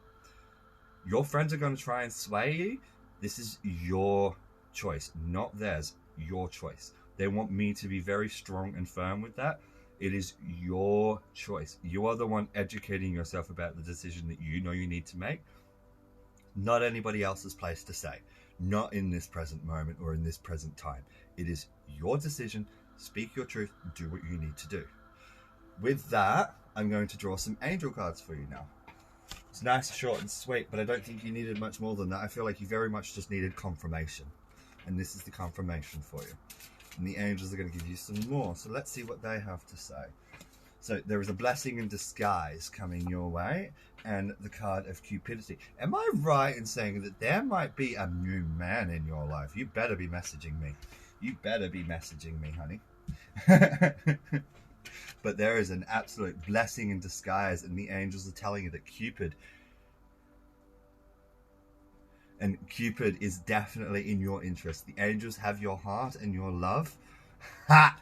[SPEAKER 1] Your friends are going to try and sway you. This is your choice, not theirs. Your choice. They want me to be very strong and firm with that. It is your choice. You are the one educating yourself about the decision that you know you need to make. Not anybody else's place to say. Not in this present moment or in this present time. It is your decision. Speak your truth. Do what you need to do. With that, I'm going to draw some angel cards for you now. It's nice, short and sweet, but I don't think you needed much more than that. I feel like you very much just needed confirmation. And this is the confirmation for you. And the angels are going to give you some more. So let's see what they have to say. So there is a blessing in disguise coming your way, and the card of cupidity. Am I right in saying that there might be a new man in your life? You better be messaging me. You better be messaging me, honey. But there is an absolute blessing in disguise, and the angels are telling you that Cupid is definitely in your interest. The angels have your heart and your love. Ha!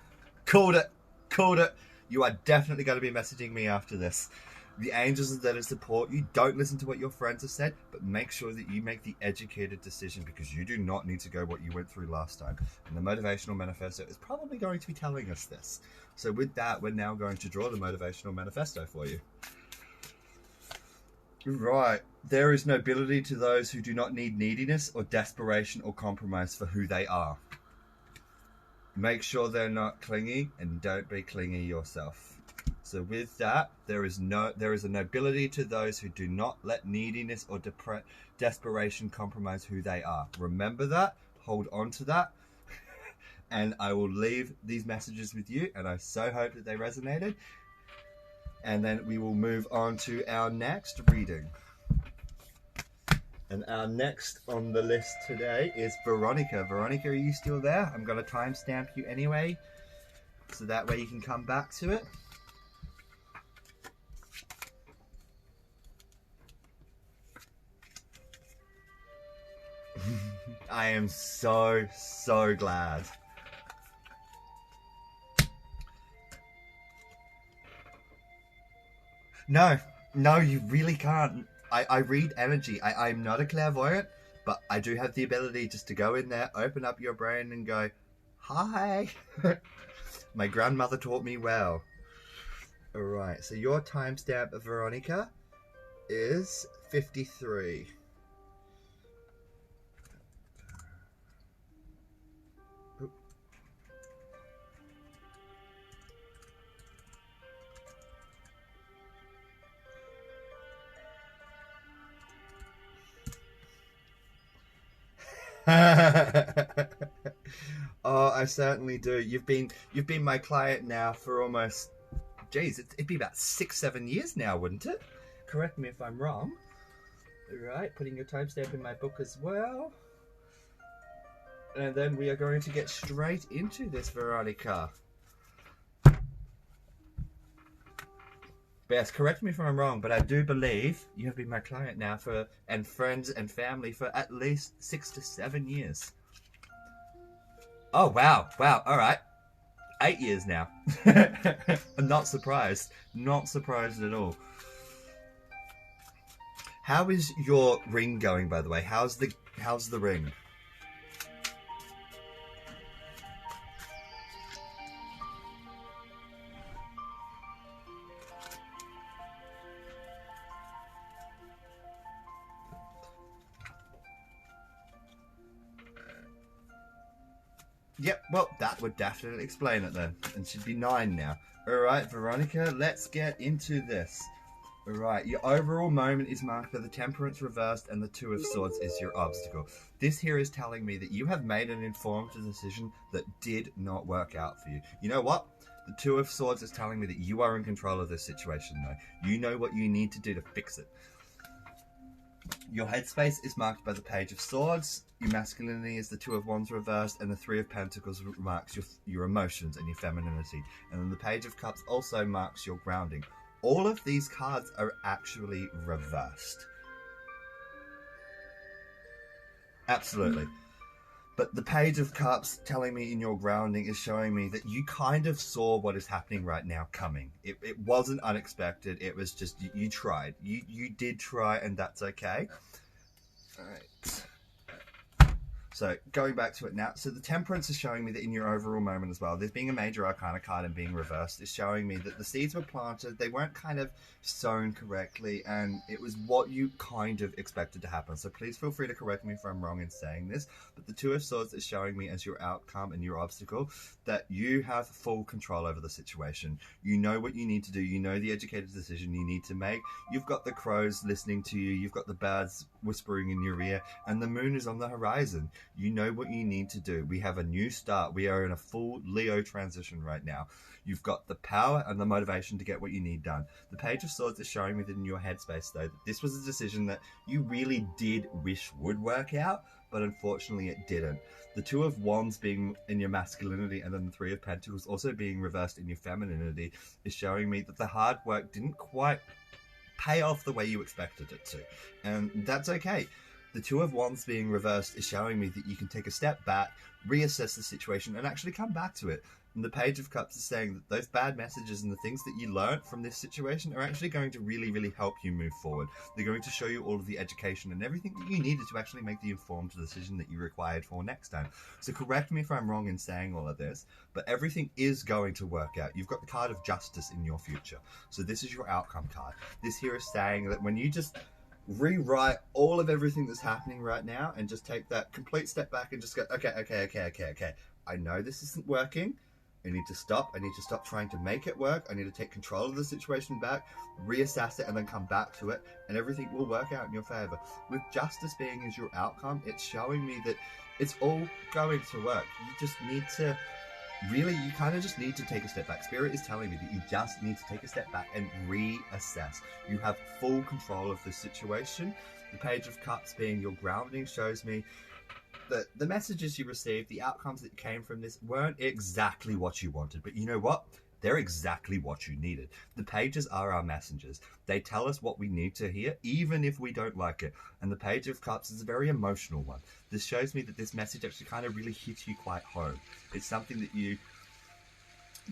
[SPEAKER 1] Called it. Called it. You are definitely going to be messaging me after this. The angels are there to support you. Don't listen to what your friends have said, but make sure that you make the educated decision, because you do not need to go what you went through last time. And the motivational manifesto is probably going to be telling us this. So with that, we're now going to draw the motivational manifesto for you. Right. There is nobility to those who do not need neediness or desperation or compromise for who they are. Make sure they're not clingy, and don't be clingy yourself. So with that, there is a nobility to those who do not let neediness or desperation compromise who they are. Remember that. Hold on to that. And I will leave these messages with you, and I so hope that they resonated. And then we will move on to our next reading. And our next on the list today is Veronica. Veronica, are you still there? I'm going to timestamp you anyway, so that way you can come back to it. I am so glad. No, you really can't. I read energy. I'm not a clairvoyant, but I do have the ability just to go in there, open up your brain and go, hi. My grandmother taught me well. Alright, so your timestamp of Veronica is 53. Oh, I certainly do. You've been my client now for almost, geez, it'd be about 6-7 years now, wouldn't it? Correct me if I'm wrong. All right, putting your timestamp in my book as well. And then we are going to get straight into this, Veronica. Yes, correct me if I'm wrong, but I do believe you have been my client now and friends and family for at least 6 to 7 years. Oh, wow, all right. 8 years now. I'm not surprised. Not surprised at all. How is your ring going, by the way? How's the ring? Yep, well, that would definitely explain it then. And she'd be 9 now. Alright, Veronica, let's get into this. Alright, your overall moment is marked by the Temperance reversed and the Two of Swords is your obstacle. This here is telling me that you have made an informed decision that did not work out for you. You know what? The Two of Swords is telling me that you are in control of this situation though. You know what you need to do to fix it. Your headspace is marked by the Page of Swords, your masculinity is the Two of Wands reversed, and the Three of Pentacles marks your emotions and your femininity. And then the Page of Cups also marks your grounding. All of these cards are actually reversed. Absolutely. But the Page of Cups telling me in your grounding is showing me that you kind of saw what is happening right now coming. It wasn't unexpected. It was just, you tried. You did try, and that's okay. All right. So going back to it now, so the Temperance is showing me that in your overall moment as well, there's being a major arcana card and being reversed is showing me that the seeds were planted, they weren't kind of sown correctly, and it was what you kind of expected to happen. So please feel free to correct me if I'm wrong in saying this, but the Two of Swords is showing me as your outcome and your obstacle that you have full control over the situation. You know what you need to do, you know the educated decision you need to make, you've got the crows listening to you, you've got the birds whispering in your ear, and the moon is on the horizon. You know what you need to do. We have a new start. We are in a full Leo transition right now. You've got the power and the motivation to get what you need done. The Page of Swords is showing me that in your headspace, though, that this was a decision that you really did wish would work out, but unfortunately it didn't. The Two of Wands being in your masculinity and then the Three of Pentacles also being reversed in your femininity is showing me that the hard work didn't quite pay off the way you expected it to. And that's okay. The Two of Wands being reversed is showing me that you can take a step back, reassess the situation, and actually come back to it. And the Page of Cups is saying that those bad messages and the things that you learned from this situation are actually going to really, really help you move forward. They're going to show you all of the education and everything that you needed to actually make the informed decision that you required for next time. So correct me if I'm wrong in saying all of this, but everything is going to work out. You've got the card of Justice in your future. So this is your outcome card. This here is saying that when you just rewrite all of everything that's happening right now and just take that complete step back and just go, okay. I know this isn't working. I need to stop. I need to stop trying to make it work. I need to take control of the situation back, reassess it, and then come back to it, and everything will work out in your favor. With Justice being as your outcome, it's showing me that it's all going to work. You just need to really, you kind of just need to take a step back. Spirit is telling me that you just need to take a step back and reassess. You have full control of the situation. The Page of Cups being your grounding shows me that the messages you received, the outcomes that came from this weren't exactly what you wanted. But you know what? They're exactly what you needed. The pages are our messengers. They tell us what we need to hear, even if we don't like it. And the Page of Cups is a very emotional one. This shows me that this message actually kind of really hits you quite home. It's something that you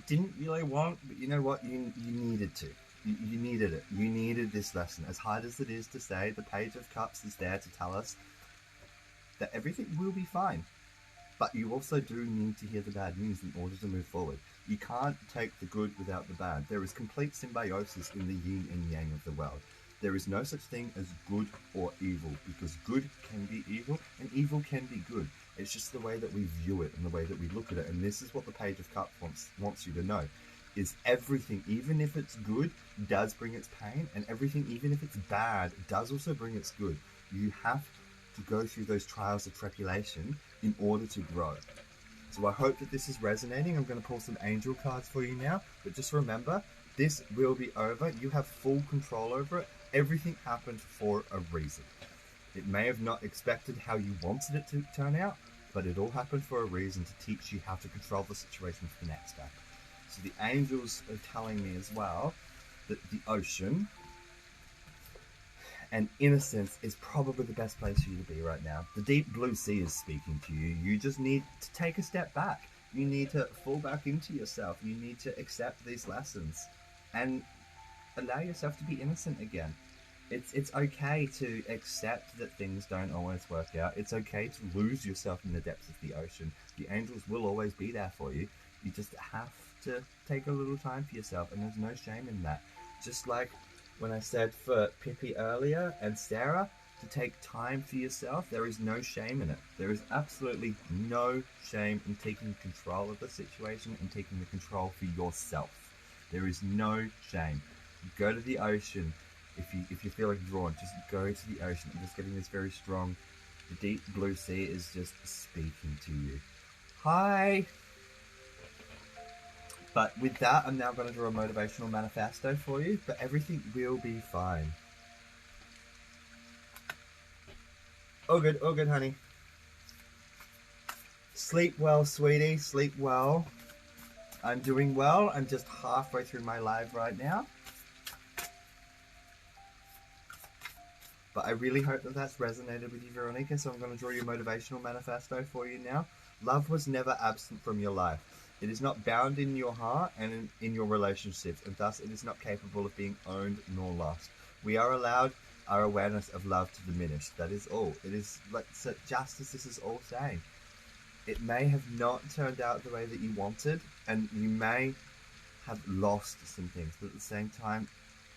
[SPEAKER 1] didn't really want, but you know what? You needed to. You needed it. You needed this lesson. As hard as it is to say, the Page of Cups is there to tell us that everything will be fine. But you also do need to hear the bad news in order to move forward. You can't take the good without the bad. There is complete symbiosis in the yin and yang of the world. There is no such thing as good or evil, because good can be evil and evil can be good. It's just the way that we view it and the way that we look at it. And this is what the Page of Cups wants you to know, is everything, even if it's good, does bring its pain, and everything, even if it's bad, does also bring its good. You have to go through those trials of tribulation in order to grow. So I hope that this is resonating. I'm going to pull some angel cards for you now, but just remember, this will be over. You have full control over it. Everything happened for a reason. It may have not expected how you wanted it to turn out, but it all happened for a reason, to teach you how to control the situation for the next step. So the angels are telling me as well that the ocean and innocence is probably the best place for you to be right now. The deep blue sea is speaking to you. You just need to take a step back. You need to fall back into yourself. You need to accept these lessons and allow yourself to be innocent again. It's okay to accept that things don't always work out. It's okay to lose yourself in the depths of the ocean. The angels will always be there for you. You just have to take a little time for yourself, and there's no shame in that. Just like when I said for Pippy earlier and Sarah, to take time for yourself. There is no shame in it. There is absolutely no shame in taking control of the situation and taking the control for yourself. There is no shame. Go to the ocean. If you feel like drawn, just go to the ocean. I'm just getting this very strong. The deep blue sea is just speaking to you. Hi! But with that, I'm now going to draw a motivational manifesto for you, but everything will be fine. All good, honey. Sleep well, sweetie, sleep well. I'm doing well. I'm just halfway through my live right now. But I really hope that that's resonated with you, Veronica, so I'm going to draw your motivational manifesto for you now. Love was never absent from your life. It is not bound in your heart and in your relationships, and thus it is not capable of being owned nor lost. We are allowed our awareness of love to diminish. That is all. It is like, so just as this is all saying. It may have not turned out the way that you wanted, and you may have lost some things, but at the same time,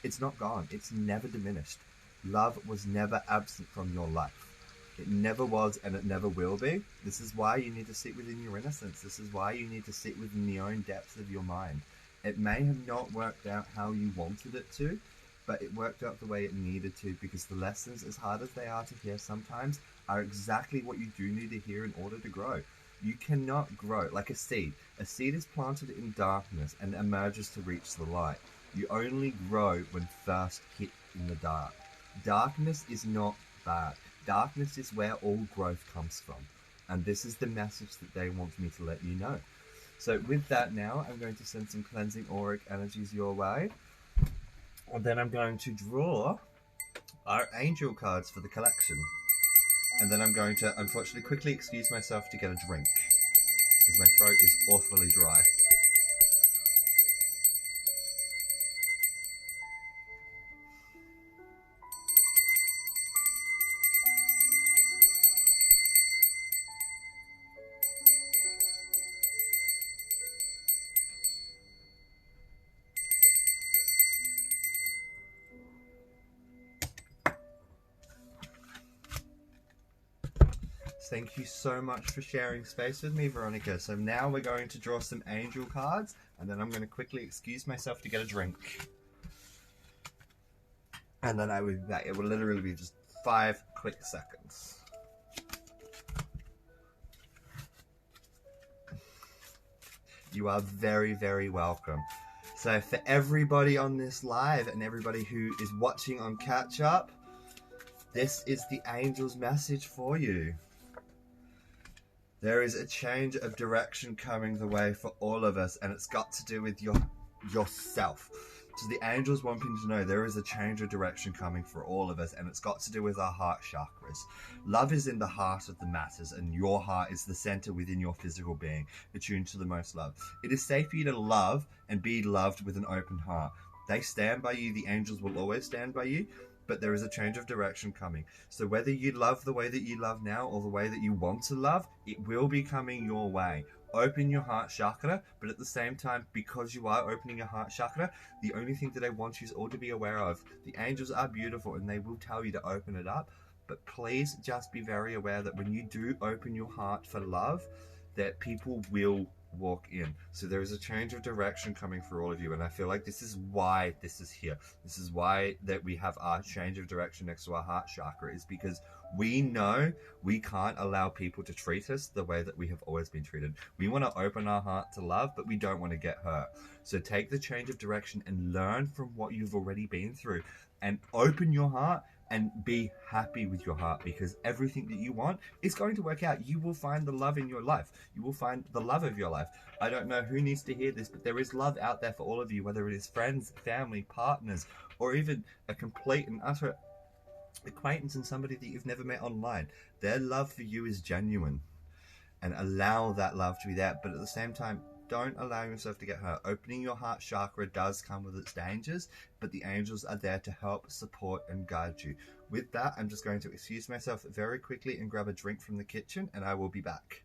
[SPEAKER 1] it's not gone. It's never diminished. Love was never absent from your life. It never was, and it never will be. This is why you need to sit within your innocence. This is why you need to sit within the own depths of your mind. It may have not worked out how you wanted it to, but it worked out the way it needed to, because the lessons, as hard as they are to hear sometimes, are exactly what you do need to hear in order to grow. You cannot grow like a seed. A seed is planted in darkness and emerges to reach the light. You only grow when first hit in the dark. Darkness is not bad. Darkness is where all growth comes from. And this is the message that they want me to let you know. So with that now, I'm going to send some cleansing auric energies your way. And then I'm going to draw our angel cards for the collection. And then I'm going to, unfortunately, quickly excuse myself to get a drink, because my throat is awfully dry. Thank you so much for sharing space with me, Veronica. So now we're going to draw some angel cards, and then I'm going to quickly excuse myself to get a drink. And then I will be back. It will literally be just 5 quick seconds. You are very, very welcome. So for everybody on this live and everybody who is watching on catch up, this is the angel's message for you. There is a change of direction coming the way for all of us, and it's got to do with yourself. So the angels want me to know there is a change of direction coming for all of us, and it's got to do with our heart chakras. Love is in the heart of the matters, and your heart is the center within your physical being, attuned to the most love. It is safe for you to love and be loved with an open heart. They stand by you. The angels will always stand by you. But there is a change of direction coming. So whether you love the way that you love now or the way that you want to love, it will be coming your way. Open your heart chakra, but at the same time, because you are opening your heart chakra, the only thing that I want you all to be aware of, the angels are beautiful and they will tell you to open it up, but please just be very aware that when you do open your heart for love, that people will walk in. So there is a change of direction coming for all of you, and I feel like this is why this is here. This is why that we have our change of direction next to our heart chakra, is because we know we can't allow people to treat us the way that we have always been treated. We want to open our heart to love, but we don't want to get hurt. So take the change of direction and learn from what you've already been through, and open your heart and be happy with your heart, because everything that you want is going to work out. You will find the love in your life. You will find the love of your life. I don't know who needs to hear this, but there is love out there for all of you, whether it is friends, family, partners, or even a complete and utter acquaintance and somebody that you've never met online. Their love for you is genuine, and allow that love to be there. But at the same time, don't allow yourself to get hurt. Opening your heart chakra does come with its dangers, but the angels are there to help, support, and guide you. With that, I'm just going to excuse myself very quickly and grab a drink from the kitchen, and I will be back.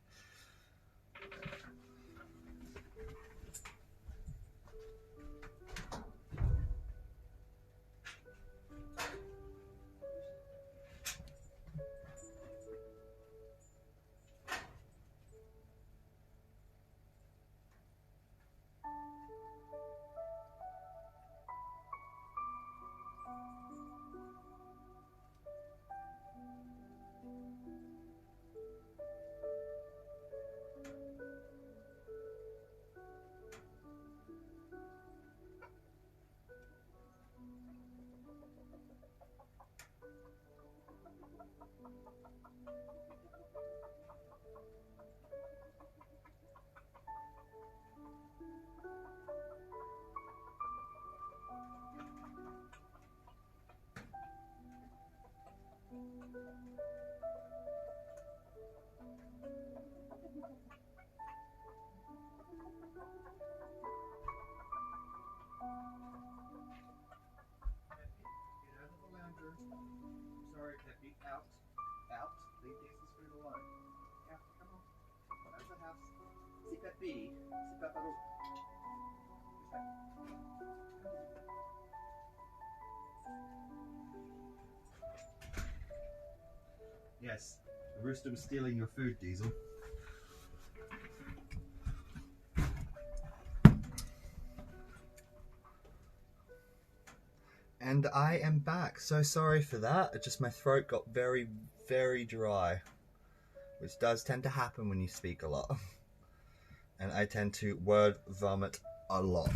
[SPEAKER 1] Sorry, Peppy. Out. Out. Leave Diesel's food alone. Out. Come on. Come out of the house. Si, Peppy. Si, Pepperoo. Yes. The rooster was stealing your food, Diesel. And I am back. So sorry for that. Just my throat got very, very dry. Which does tend to happen when you speak a lot. And I tend to word vomit a lot.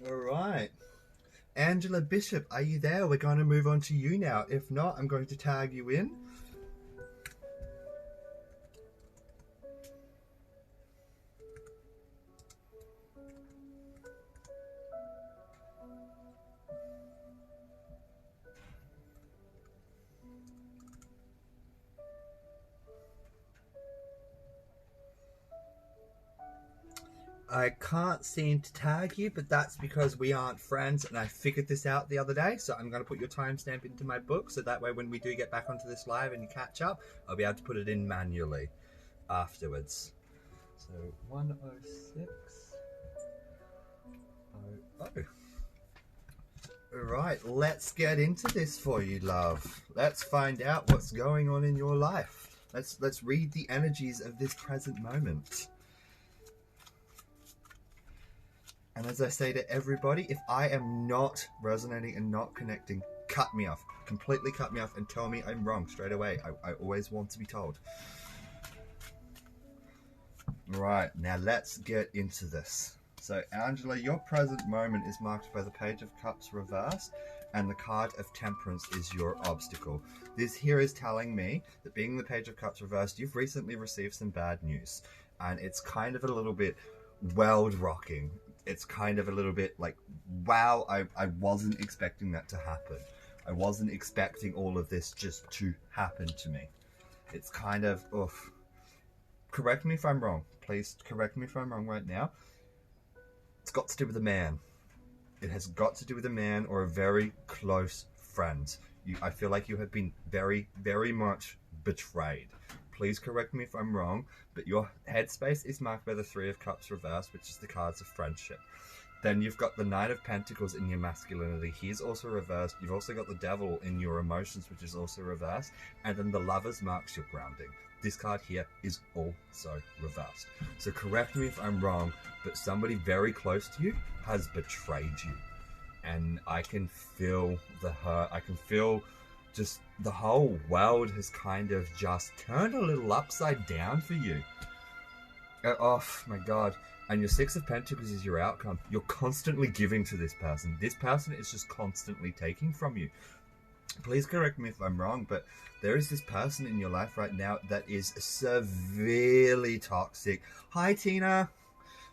[SPEAKER 1] Alright. Angela Bishop, are you there? We're going to move on to you now. If not, I'm going to tag you in. I can't seem to tag you, but that's because we aren't friends, and I figured this out the other day, so I'm going to put your timestamp into my book, so that way when we do get back onto this live and you catch up, I'll be able to put it in manually afterwards. So, 106... Alright, let's get into this for you, love. Let's find out what's going on in your life. Let's read the energies of this present moment. And as I say to everybody, if I am not resonating and not connecting, cut me off. Completely cut me off and tell me I'm wrong straight away. I always want to be told. Right, now let's get into this. So, Angela, your present moment is marked by the Page of Cups reversed, and the card of Temperance is your obstacle. This here is telling me that being the Page of Cups reversed, you've recently received some bad news. And it's kind of a little bit world-rocking. It's kind of a little bit like, wow, I wasn't expecting that to happen. I wasn't expecting all of this just to happen to me. It's kind of, oof. Correct me if I'm wrong. Please correct me if I'm wrong right now. It's got to do with a man. It has got to do with a man or a very close friend. I feel like you have been very, very much betrayed. Please correct me if I'm wrong, but your headspace is marked by the Three of Cups reversed, which is the cards of friendship. Then you've got the Knight of Pentacles in your masculinity. He's also reversed. You've also got the Devil in your emotions, which is also reversed. And then the Lovers marks your grounding. This card here is also reversed. So correct me if I'm wrong, but somebody very close to you has betrayed you. And I can feel the hurt. I can feel just the whole world has kind of just turned a little upside down for you. Oh my god. And your Six of Pentacles is your outcome. You're constantly giving to this person. This person is just constantly taking from you. Please correct me if I'm wrong, but there is this person in your life right now that is severely toxic. Hi, Tina.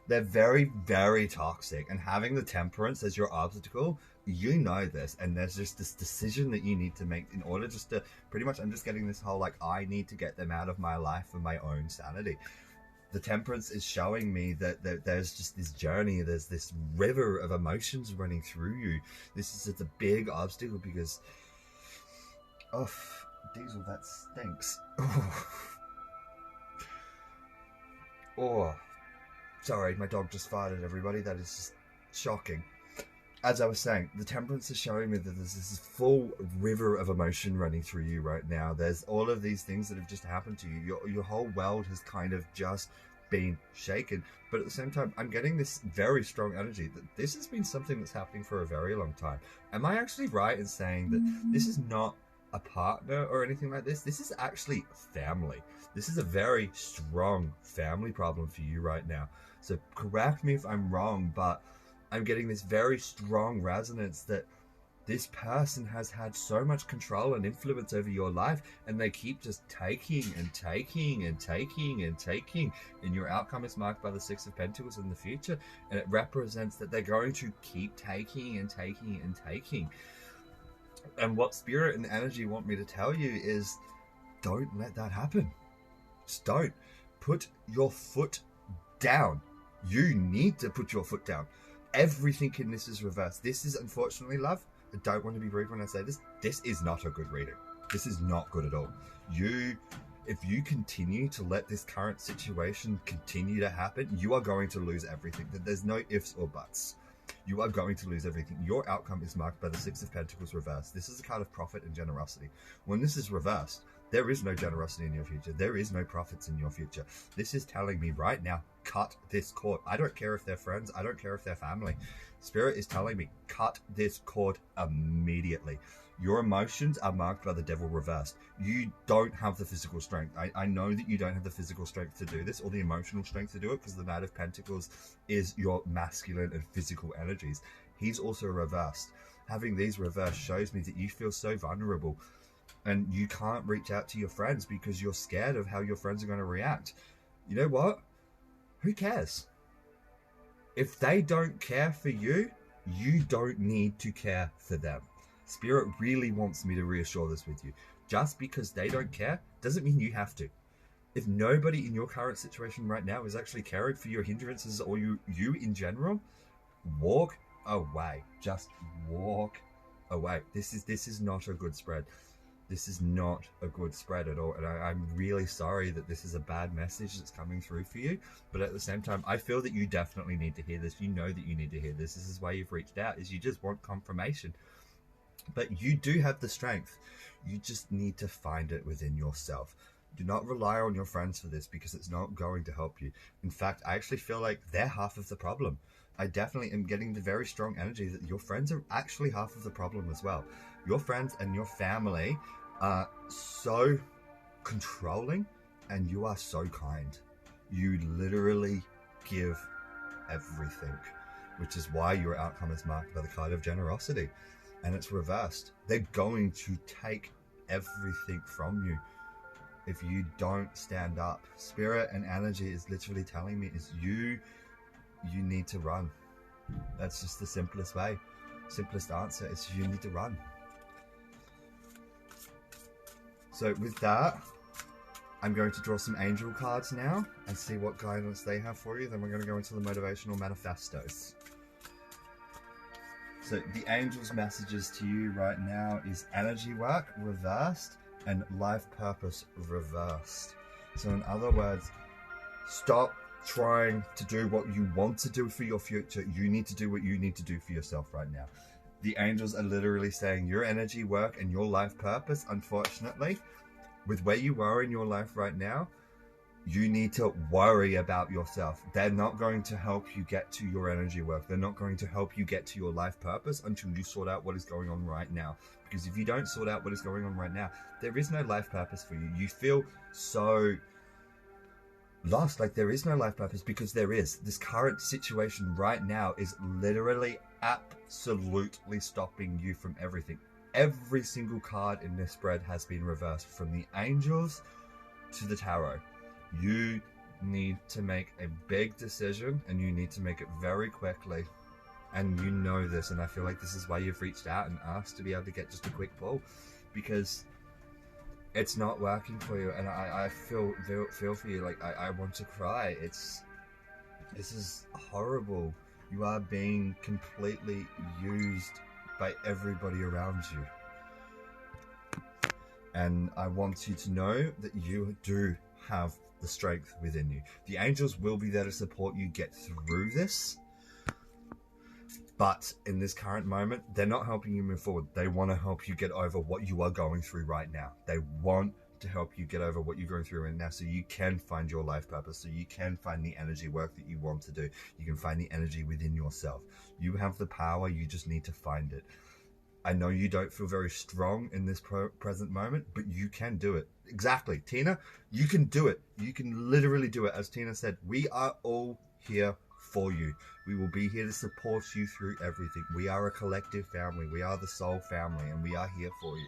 [SPEAKER 1] They're very, very toxic. And having the Temperance as your obstacle, you know this. And there's just this decision that you need to make in order just to, pretty much, I'm just getting this whole, like, I need to get them out of my life for my own sanity. The Temperance is showing me that there's just this journey, there's this river of emotions running through you. This is a big obstacle because... Oh, Diesel, that stinks. Oh. Sorry, my dog just farted, everybody. That is just shocking. As I was saying, the Temperance is showing me that there's this full river of emotion running through you right now. There's all of these things that have just happened to you. Your whole world has kind of just been shaken. But at the same time, I'm getting this very strong energy that this has been something that's happening for a very long time. Am I actually right in saying that this is not a partner or anything like this? This is actually family. This is a very strong family problem for you right now. So correct me if I'm wrong, but I'm getting this very strong resonance that this person has had so much control and influence over your life, and they keep just taking and taking and taking and taking, and your outcome is marked by the Six of Pentacles in the future, and it represents that they're going to keep taking and taking and taking. And what Spirit and energy want me to tell you is, don't let that happen. Just don't. Put your foot down. You need to put your foot down. Everything in this is reversed. This is, unfortunately, love, I don't want to be rude when I say this, this is not a good reading. This is not good at all. If you continue to let this current situation continue to happen, you are going to lose everything. There's no ifs or buts. You are going to lose everything. Your outcome is marked by the Six of Pentacles reversed. This is a card of profit and generosity. When this is reversed, there is no generosity in your future. There is no profits in your future. This is telling me right now, cut this cord. I don't care if they're friends. I don't care if they're family. Spirit is telling me, cut this cord immediately. Your emotions are marked by the Devil reversed. You don't have the physical strength. I know that you don't have the physical strength to do this or the emotional strength to do it, because the Knight of Pentacles is your masculine and physical energies. He's also reversed. Having these reversed shows me that you feel so vulnerable and you can't reach out to your friends because you're scared of how your friends are going to react. You know what? Who cares? If they don't care for you, you don't need to care for them. Spirit really wants me to reassure this with you. Just because they don't care doesn't mean you have to. If nobody in your current situation right now is actually caring for your hindrances or you in general, walk away. Just walk away. This is not a good spread. This is not a good spread at all, and I'm really sorry that this is a bad message that's coming through for you, but at the same time, I feel that you definitely need to hear this. You know that you need to hear this. This is why you've reached out, is you just want confirmation. But you do have the strength. You just need to find it within yourself. Do not rely on your friends for this, because it's not going to help you. In fact, I actually feel like they're half of the problem. I definitely am getting the very strong energy that your friends are actually half of the problem as well. Your friends and your family are so controlling, and you are so kind. You literally give everything, which is why your outcome is marked by the card of generosity, and it's reversed. They're going to take everything from you if you don't stand up. Spirit and energy is literally telling me is you need to run. That's just the simplest way. Simplest answer is you need to run. So with that, I'm going to draw some angel cards now and see what guidance they have for you. Then we're going to go into the motivational manifestos. So the angel's messages to you right now is energy work reversed and life purpose reversed. So in other words, stop trying to do what you want to do for your future. You need to do what you need to do for yourself right now. The angels are literally saying your energy work and your life purpose, unfortunately, with where you are in your life right now, you need to worry about yourself. They're not going to help you get to your energy work. They're not going to help you get to your life purpose until you sort out what is going on right now. Because if you don't sort out what is going on right now, there is no life purpose for you. You feel so lost, like there is no life purpose, because there is. This current situation right now is literally absolutely stopping you from everything. Every single card in this spread has been reversed, from the angels to the tarot. You need to make a big decision, and you need to make it very quickly. And you know this, and I feel like this is why you've reached out and asked to be able to get just a quick pull, because it's not working for you, and I feel for you. Like I want to cry. This is horrible. You are being completely used by everybody around you, and I want you to know that you do have the strength within you. The angels will be there to support you get through this, but in this current moment, they're not helping you move forward. They want to help you get over what you are going through right now. They want to help you get over what you're going through right now, so you can find your life purpose, so you can find the energy work that you want to do. You can find the energy within yourself. You have the power, you just need to find it. I know you don't feel very strong in this present moment, but you can do it. Exactly, Tina, you can do it. You can literally do it. As Tina said, we are all here for you. We will be here to support you through everything. We are a collective family. We are the soul family, and we are here for you.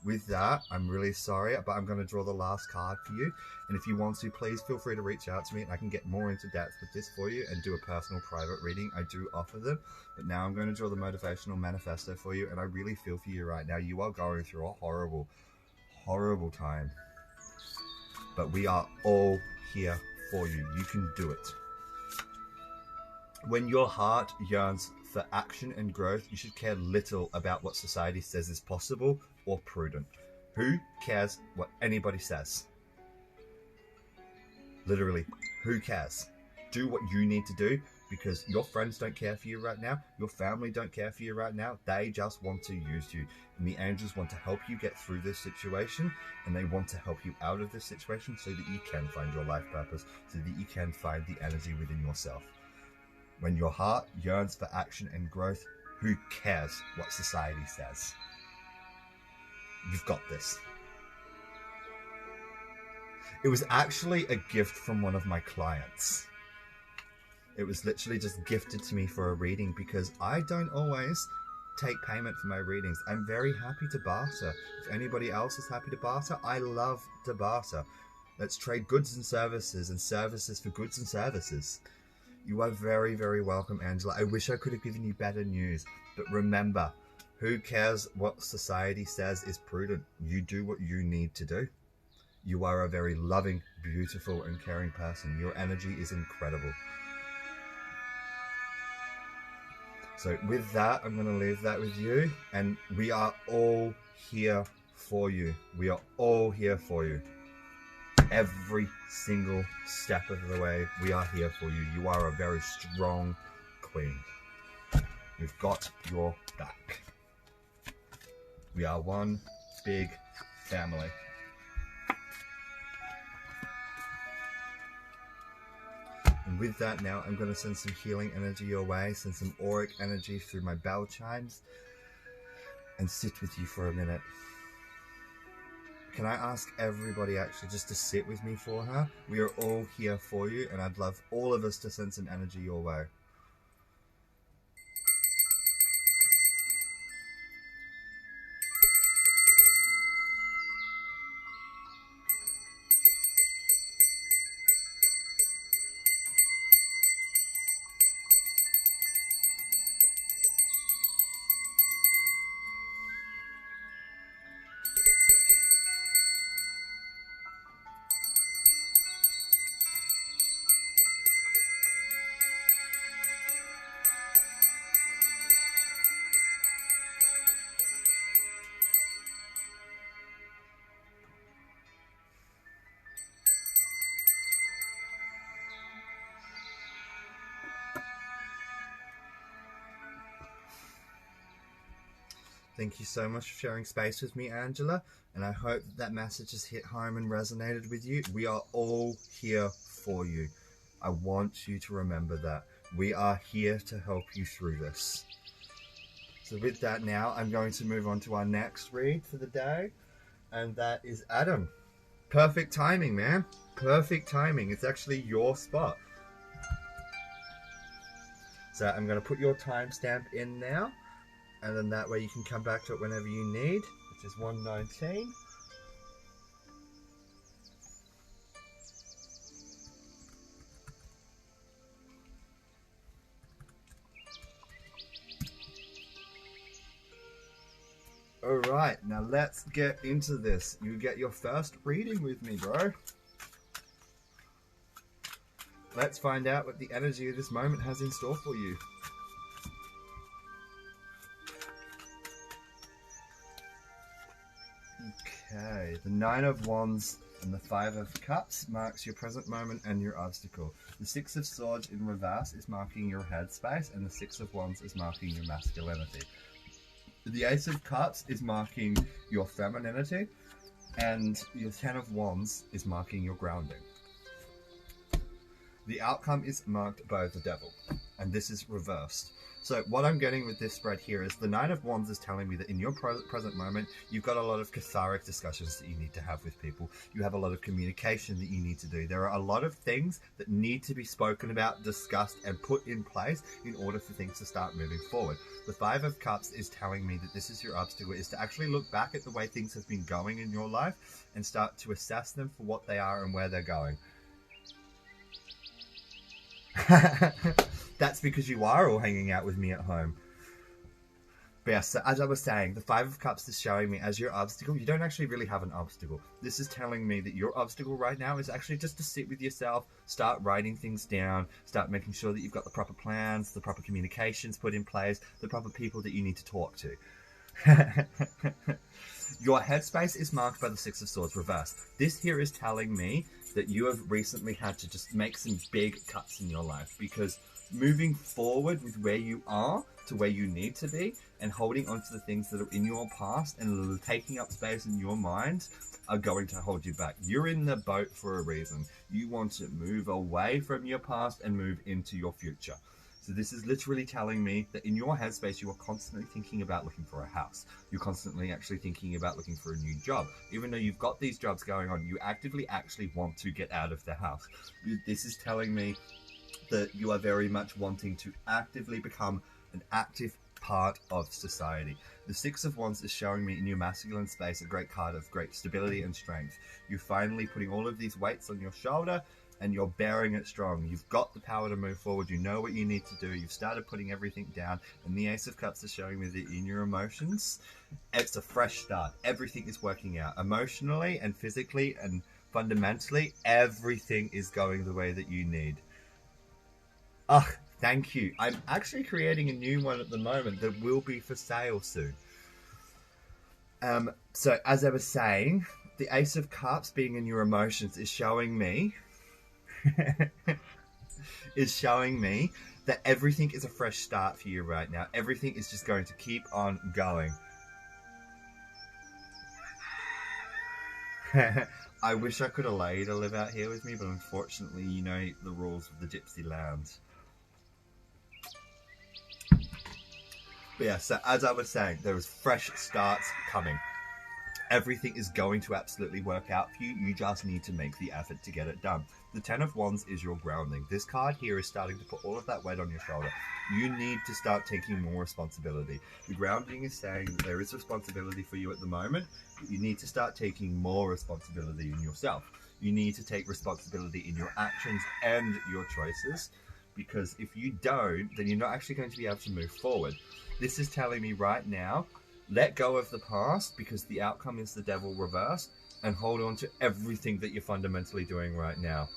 [SPEAKER 1] With that, I'm really sorry, but I'm going to draw the last card for you. And if you want to, please feel free to reach out to me, and I can get more into depth with this for you and do a personal private reading. I do offer them. But now I'm going to draw the motivational manifesto for you, and I really feel for you right now. You are going through a horrible, horrible time. but we are all here for you. You can do it. When your heart yearns for action and growth, you should care little about what society says is possible or prudent. Who cares what anybody says? Literally, who cares? Do what you need to do, because your friends don't care for you right now. Your family don't care for you right now. They just want to use you. And the angels want to help you get through this situation, and they want to help you out of this situation so that you can find your life purpose, so that you can find the energy within yourself. When your heart yearns for action and growth, who cares what society says? You've got this. It was actually a gift from one of my clients. It was literally just gifted to me for a reading, because I don't always take payment for my readings. I'm very happy to barter. If anybody else is happy to barter, I love to barter. Let's trade goods and services for goods and services. You are very, very welcome, Angela. I wish I could have given you better news, but remember, who cares what society says is prudent? You do what you need to do. You are a very loving, beautiful, and caring person. Your energy is incredible. So with that, I'm going to leave that with you. And we are all here for you. We are all here for you. Every single step of the way, we are here for you. You are a very strong queen. We've got your back. We are one big family. And with that now, I'm going to send some healing energy your way, send some auric energy through my bell chimes, and sit with you for a minute. Can I ask everybody actually just to sit with me for her? We are all here for you, and I'd love all of us to send some energy your way. Thank you so much for sharing space with me, Angela, and I hope that message has hit home and resonated with you. We are all here for you. I want you to remember that. We are here to help you through this. So with that now, I'm going to move on to our next read for the day, and that is Adam. Perfect timing, man. Perfect timing. It's actually your spot. So I'm going to put your timestamp in now, and then that way you can come back to it whenever you need, which is 1:19. Alright, now let's get into this. You get your first reading with me, bro. Let's find out what the energy of this moment has in store for you. Okay, the 9 of Wands and the 5 of Cups marks your present moment and your obstacle. The 6 of Swords in reverse is marking your headspace, and the 6 of Wands is marking your masculinity. The Ace of Cups is marking your femininity, and your 10 of Wands is marking your grounding. The outcome is marked by the Devil, and this is reversed. So what I'm getting with this spread here is the 9 of Wands is telling me that in your present moment, you've got a lot of cathartic discussions that you need to have with people. You have a lot of communication that you need to do. There are a lot of things that need to be spoken about, discussed, and put in place in order for things to start moving forward. The 5 of Cups is telling me that this is your obstacle, is to actually look back at the way things have been going in your life and start to assess them for what they are and where they're going. That's because you are all hanging out with me at home. But yeah, so as I was saying, the Five of Cups is showing me as your obstacle, you don't actually really have an obstacle. This is telling me that your obstacle right now is actually just to sit with yourself, start writing things down, start making sure that you've got the proper plans, the proper communications put in place, the proper people that you need to talk to. Your headspace is marked by the Six of Swords reversed. This here is telling me that you have recently had to just make some big cuts in your life, because moving forward with where you are to where you need to be and holding on to the things that are in your past and taking up space in your mind are going to hold you back. You're in the boat for a reason. You want to move away from your past and move into your future. So this is literally telling me that in your headspace, you are constantly thinking about looking for a house. You're constantly actually thinking about looking for a new job. Even though you've got these jobs going on, you actively actually want to get out of the house. This is telling me that you are very much wanting to actively become an active part of society. The Six of Wands is showing me in your masculine space a great card of great stability and strength. You're finally putting all of these weights on your shoulder and you're bearing it strong. You've got the power to move forward. You know what you need to do. You've started putting everything down. And the Ace of Cups is showing me that in your emotions, it's a fresh start. Everything is working out. Emotionally and physically and fundamentally, everything is going the way that you need. Ah, thank you. I'm actually creating a new one at the moment that will be for sale soon. So as I was saying, the Ace of Cups being in your emotions is showing me that everything is a fresh start for you right now. Everything is just going to keep on going. I wish I could allow you to live out here with me, but unfortunately, you know the rules of the gypsy land. But yeah, so as I was saying, there is fresh starts coming. Everything is going to absolutely work out for you. You just need to make the effort to get it done. The Ten of Wands is your grounding. This card here is starting to put all of that weight on your shoulder. You need to start taking more responsibility. The grounding is saying that there is responsibility for you at the moment, but you need to start taking more responsibility in yourself. You need to take responsibility in your actions and your choices, because if you don't, then you're not actually going to be able to move forward. This is telling me right now, let go of the past, because the outcome is the Devil reversed, and hold on to everything that you're fundamentally doing right now.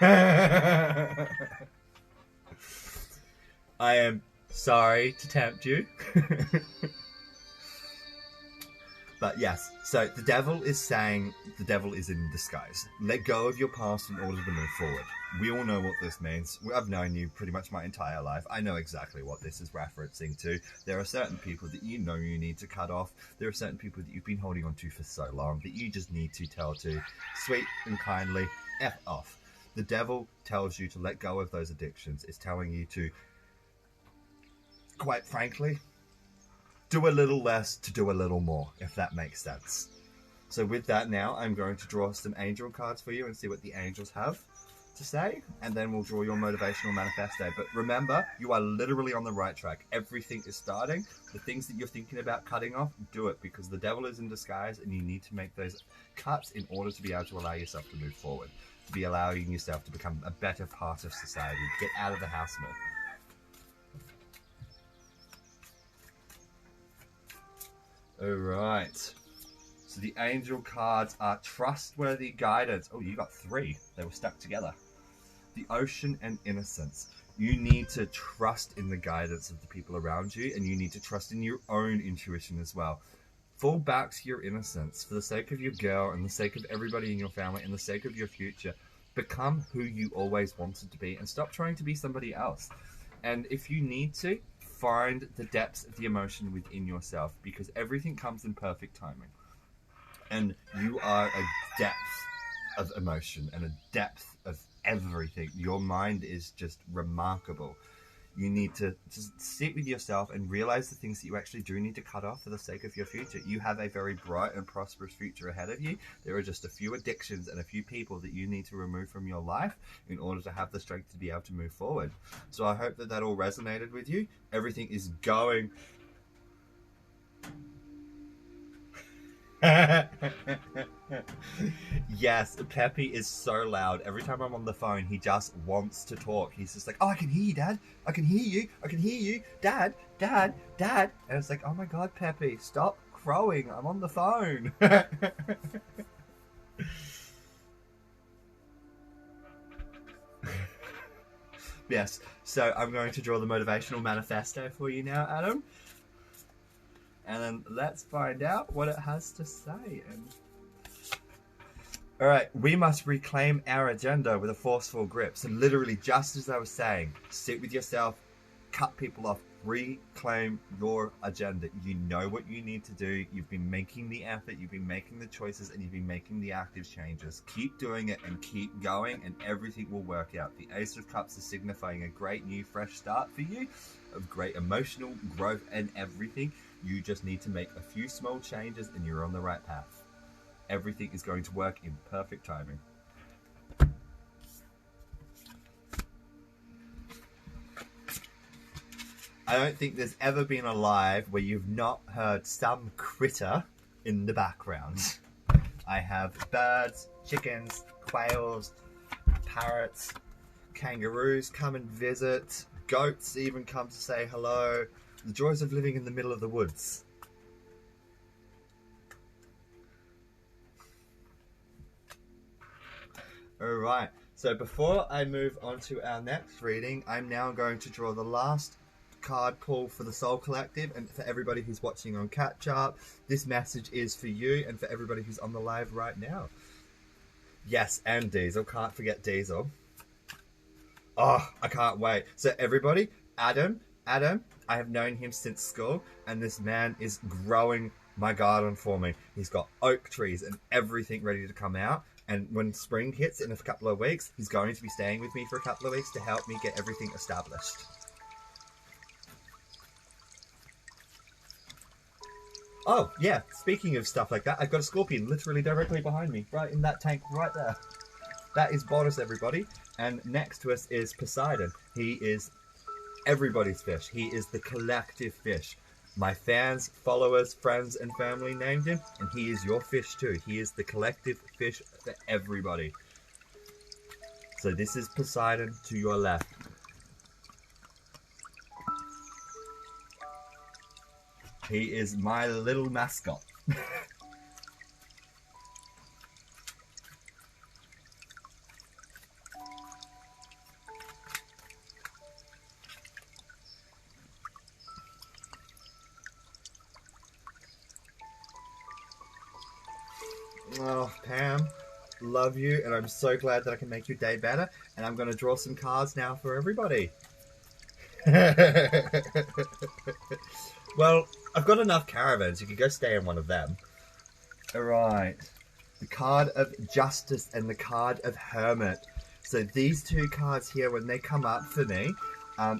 [SPEAKER 1] I am sorry to tempt you. But yes, so the Devil is saying the Devil is in disguise. Let go of your past in order to move forward. We all know what this means. I've known you pretty much my entire life. I know exactly what this is referencing to. There are certain people that you know you need to cut off. There are certain people that you've been holding on to for so long that you just need to tell to, sweet and kindly, F off. The Devil tells you to let go of those addictions. It's telling you to, quite frankly, do a little less to do a little more, if that makes sense. So with that now, I'm going to draw some angel cards for you and see what the angels have to say, and then we'll draw your motivational manifesto. But remember, you are literally on the right track. Everything is starting. The things that you're thinking about cutting off, do it, because the Devil is in disguise and you need to make those cuts in order to be able to allow yourself to move forward, to be allowing yourself to become a better part of society, to get out of the house more. Alright, so the angel cards are trustworthy guidance. Oh, you got 3. They were stuck together. The ocean and innocence. You need to trust in the guidance of the people around you, and you need to trust in your own intuition as well. Fall back to your innocence for the sake of your girl and the sake of everybody in your family and the sake of your future. Become who you always wanted to be and stop trying to be somebody else. And if you need to, find the depths of the emotion within yourself, because everything comes in perfect timing. And you are a depth of emotion and a depth of everything. Your mind is just remarkable. You need to just sit with yourself and realize the things that you actually do need to cut off for the sake of your future. You have a very bright and prosperous future ahead of you. There are just a few addictions and a few people that you need to remove from your life in order to have the strength to be able to move forward. So I hope that that all resonated with you. Everything is going... Yes, Peppy is so loud. Every time I'm on the phone, he just wants to talk. He's just like, "Oh, I can hear you, Dad. I can hear you. I can hear you, Dad, Dad, Dad." And it's like, "Oh my God, Peppy, stop crowing. I'm on the phone." Yes, so I'm going to draw the motivational manifesto for you now, Adam. And then let's find out what it has to say. All right, we must reclaim our agenda with a forceful grip. So literally, just as I was saying, sit with yourself, cut people off, reclaim your agenda. You know what you need to do. You've been making the effort, you've been making the choices, and you've been making the active changes. Keep doing it and keep going, and everything will work out. The Ace of Cups is signifying a great new fresh start for you, of great emotional growth and everything. You just need to make a few small changes and you're on the right path. Everything is going to work in perfect timing. I don't think there's ever been a live where you've not heard some critter in the background. I have birds, chickens, quails, parrots, kangaroos come and visit, goats even come to say hello. The joys of living in the middle of the woods. Alright, so before I move on to our next reading, I'm now going to draw the last card pull for the Soul Collective, and for everybody who's watching on catch up, this message is for you and for everybody who's on the live right now. Yes, and Diesel, can't forget Diesel. Oh, I can't wait. So everybody, Adam, I have known him since school, and this man is growing my garden for me. He's got oak trees and everything ready to come out. And when spring hits in a couple of weeks, he's going to be staying with me for a couple of weeks to help me get everything established. Oh, yeah, speaking of stuff like that, I've got a scorpion literally directly behind me, right in that tank right there. That is Boris, everybody. And next to us is Poseidon. He is everybody's fish. He is the collective fish. My fans, followers, friends, and family named him, and he is your fish too. He is the collective fish for everybody. So this is Poseidon to your left. He is my little mascot. Oh, Pam, love you, and I'm so glad that I can make your day better. And I'm going to draw some cards now for everybody. Well, I've got enough caravans. You can go stay in one of them. Alright. The card of Justice and the card of Hermit. So these two cards here, when they come up for me,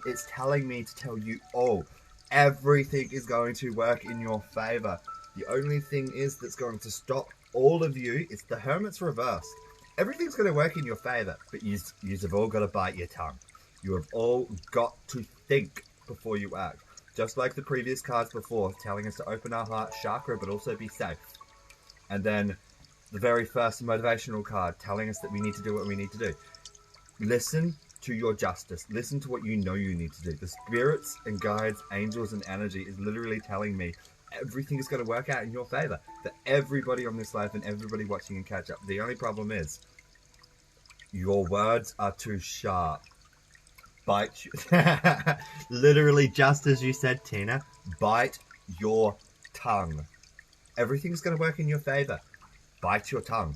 [SPEAKER 1] it's telling me to tell you all. Everything is going to work in your favor. The only thing is that's going to stop all of you is the Hermit's reversed. Everything's going to work in your favor, but you have all got to bite your tongue. You have all got to think before you act. Just like the previous cards before, telling us to open our heart chakra, but also be safe. And then the very first motivational card, telling us that we need to do what we need to do. Listen to your justice. Listen to what you know you need to do. The spirits and guides, angels and energy is literally telling me everything is going to work out in your favor. For everybody on this live and everybody watching and catch up. The only problem is your words are too sharp. Bite literally just as you said, Tina, bite your tongue. Everything's going to work in your favor. Bite your tongue.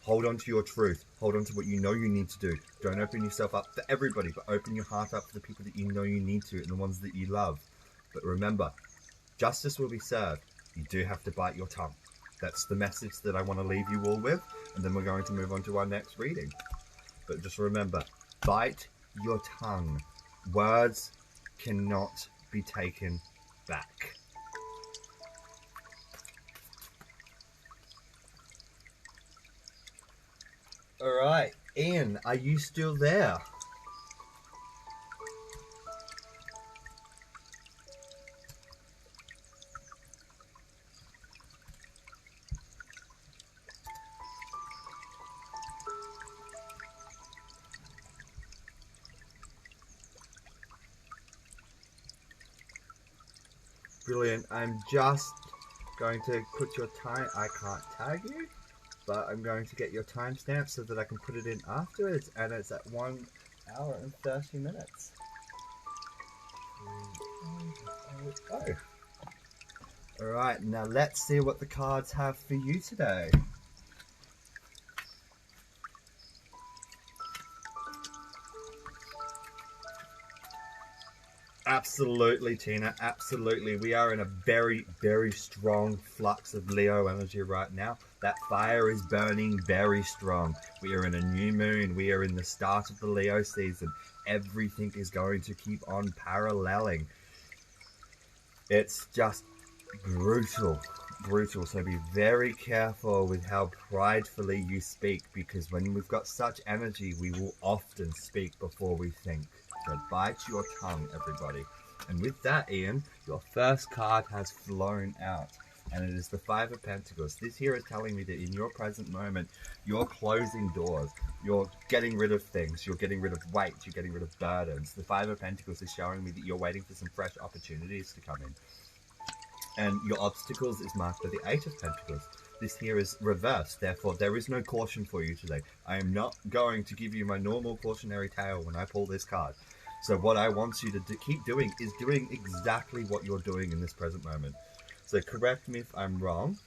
[SPEAKER 1] Hold on to your truth. Hold on to what you know you need to do. Don't open yourself up for everybody, but open your heart up for the people that you know you need to and the ones that you love. But remember, justice will be served. You do have to bite your tongue. That's the message that I want to leave you all with, and then we're going to move on to our next reading. But just remember, bite your tongue. Words cannot be taken back. Alright, Ian, are you still there? Brilliant. I'm just going to put your time. I can't tag you, but I'm going to get your timestamp so that I can put it in afterwards, and it's at 1 hour and 30 minutes. Oh. Alright, now let's see what the cards have for you today. Absolutely, Tina, absolutely. We are in a very, very strong flux of Leo energy right now. That fire is burning very strong. We are in a new moon. We are in the start of the Leo season. Everything is going to keep on paralleling. It's just brutal, brutal. So be very careful with how pridefully you speak, because when we've got such energy, we will often speak before we think. So bite your tongue, everybody. And with that, Ian, your first card has flown out, and it is the Five of Pentacles. This here is telling me that in your present moment, you're closing doors, you're getting rid of things, you're getting rid of weight, you're getting rid of burdens. The Five of Pentacles is showing me that you're waiting for some fresh opportunities to come in. And your obstacles is marked by the Eight of Pentacles. This here is reversed, therefore there is no caution for you today. I am not going to give you my normal cautionary tale when I pull this card. So what I want you to keep doing is doing exactly what you're doing in this present moment. So correct me if I'm wrong,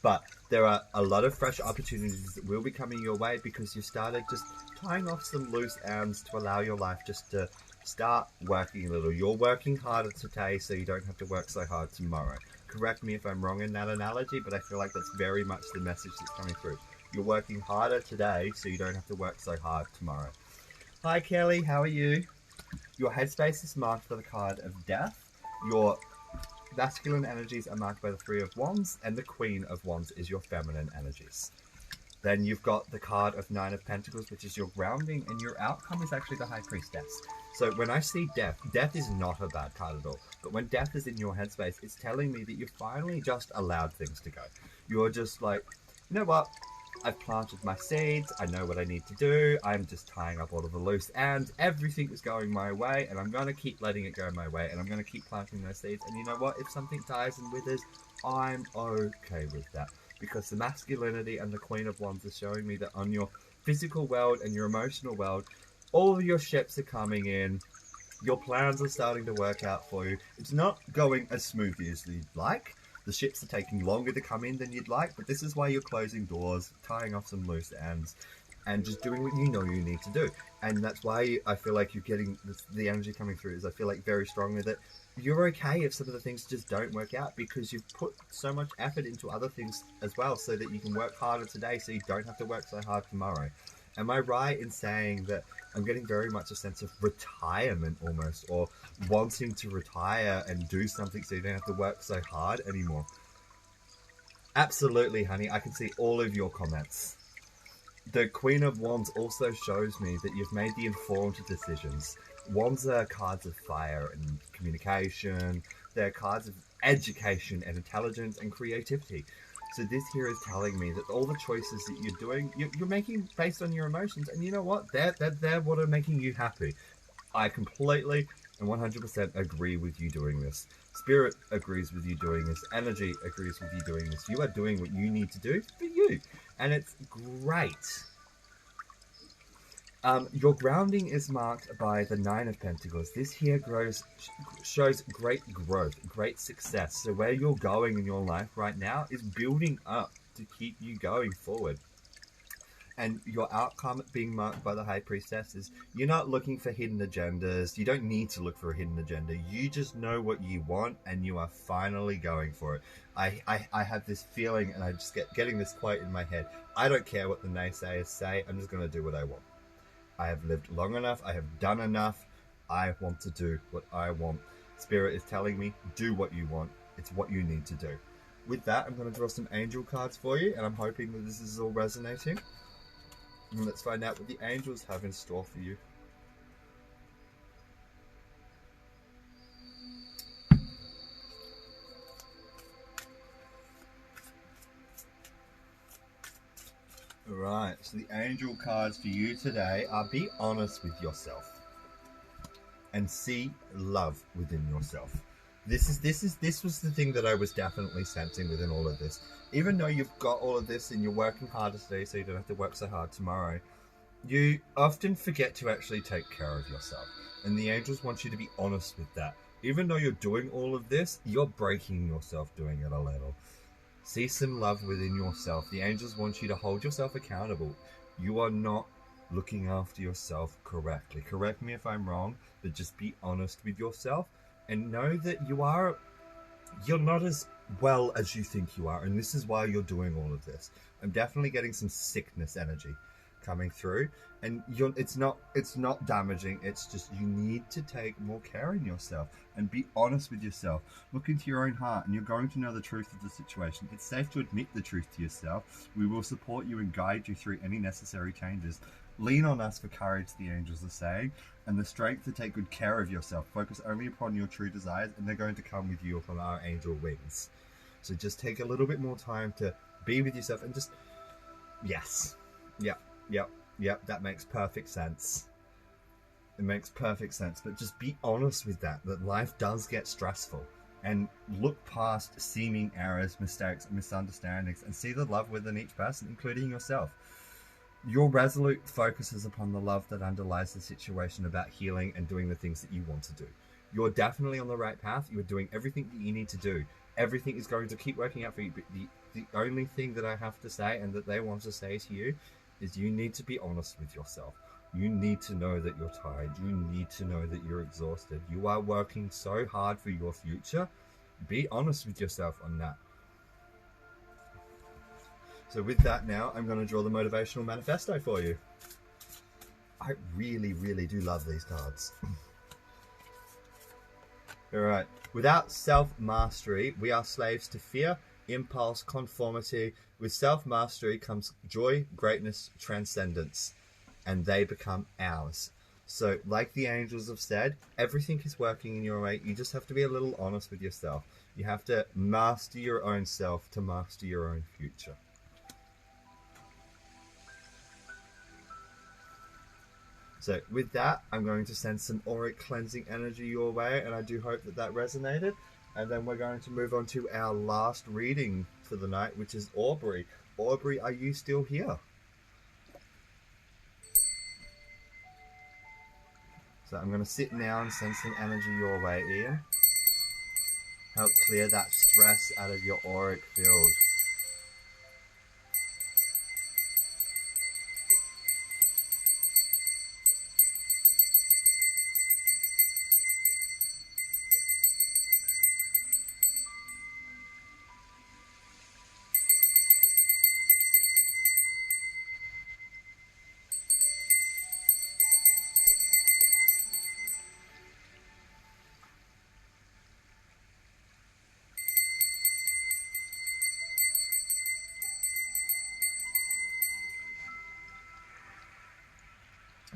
[SPEAKER 1] but there are a lot of fresh opportunities that will be coming your way because you started just tying off some loose ends to allow your life just to start working a little. You're working harder today so you don't have to work so hard tomorrow. Correct me if I'm wrong in that analogy, but I feel like that's very much the message that's coming through. You're working harder today so you don't have to work so hard tomorrow. Hi Kelly, how are you? Your headspace is marked by the card of Death. Your masculine energies are marked by the Three of Wands, and the Queen of Wands is your feminine energies. Then you've got the card of Nine of Pentacles, which is your grounding, and your outcome is actually the High Priestess. So when I see death, death is not a bad card at all. But when death is in your headspace, it's telling me that you finally just allowed things to go. You're just like, you know what? I've planted my seeds. I know what I need to do. I'm just tying up all of the loose ends. Everything is going my way, and I'm going to keep letting it go my way, and I'm going to keep planting those seeds. And you know what? If something dies and withers, I'm okay with that. Because the masculinity and the Queen of Wands is showing me that on your physical world and your emotional world, all of your ships are coming in. Your plans are starting to work out for you. It's not going as smoothly as you'd like. The ships are taking longer to come in than you'd like, but this is why you're closing doors, tying off some loose ends, and just doing what you know you need to do. And that's why I feel like you're getting the energy coming through, is I feel like very strongly that you're okay if some of the things just don't work out, because you've put so much effort into other things as well so that you can work harder today so you don't have to work so hard tomorrow. Am I right in saying that I'm getting very much a sense of retirement almost, or wanting to retire and do something so you don't have to work so hard anymore? Absolutely, honey. I can see all of your comments. The Queen of Wands also shows me that you've made the informed decisions. Wands are cards of fire and communication. They're cards of education and intelligence and creativity. So this here is telling me that all the choices that you're doing, you're making based on your emotions. And you know what? They're what are making you happy. I completely and 100% agree with you doing this. Spirit agrees with you doing this. Energy agrees with you doing this. You are doing what you need to do for you. And it's great. Your grounding is marked by the Nine of Pentacles. This here shows great growth, great success. So where you're going in your life right now is building up to keep you going forward. And your outcome being marked by the High Priestess is you're not looking for hidden agendas. You don't need to look for a hidden agenda. You just know what you want, and you are finally going for it. I have this feeling, and I just getting this quote in my head. I don't care what the naysayers say. I'm just going to do what I want. I have lived long enough. I have done enough. I want to do what I want. Spirit is telling me, do what you want. It's what you need to do. With that, I'm going to draw some angel cards for you, and I'm hoping that this is all resonating. And let's find out what the angels have in store for you. Alright, so the angel cards for you today are be honest with yourself and see love within yourself. This was the thing that I was definitely sensing within all of this. Even though you've got all of this and you're working harder today, so you don't have to work so hard tomorrow, you often forget to actually take care of yourself. And the angels want you to be honest with that. Even though you're doing all of this, you're breaking yourself doing it a little. See some love within yourself. The angels want you to hold yourself accountable. You are not looking after yourself correctly. Correct me if I'm wrong, but just be honest with yourself and know that you're not as well as you think you are, and this is why you're doing all of this. I'm definitely getting some sickness energy coming through, and it's not damaging. It's just you need to take more care in yourself and be honest with yourself. Look into your own heart, and you're going to know the truth of the situation. It's safe to admit the truth to yourself. We will support you and guide you through any necessary changes. Lean on us for courage, the angels are saying, and the strength to take good care of yourself. Focus only upon your true desires, and they're going to come with you upon our angel wings. So just take a little bit more time to be with yourself and just, yes, yep, that makes perfect sense. It makes perfect sense, but just be honest with that life does get stressful, and look past seeming errors, mistakes, and misunderstandings, and see the love within each person, including yourself. Your resolute focus is upon the love that underlies the situation, about healing and doing the things that you want to do. You're definitely on the right path. You're doing everything that you need to do. Everything is going to keep working out for you. But the only thing that I have to say, and that they want to say to you, is you need to be honest with yourself. You need to know that you're tired. You need to know that you're exhausted. You are working so hard for your future. Be honest with yourself on that. So with that now, I'm going to draw the motivational manifesto for you. I really, really do love these cards. Alright. Without self-mastery, we are slaves to fear, impulse, conformity. With self-mastery comes joy, greatness, transcendence, and they become ours. So, like the angels have said, everything is working in your way. You just have to be a little honest with yourself. You have to master your own self to master your own future. So with that, I'm going to send some auric cleansing energy your way, and I do hope that that resonated. And then we're going to move on to our last reading for the night, which is Aubrey. Aubrey, are you still here? So I'm going to sit now and send some energy your way, Ian. Help clear that stress out of your auric field.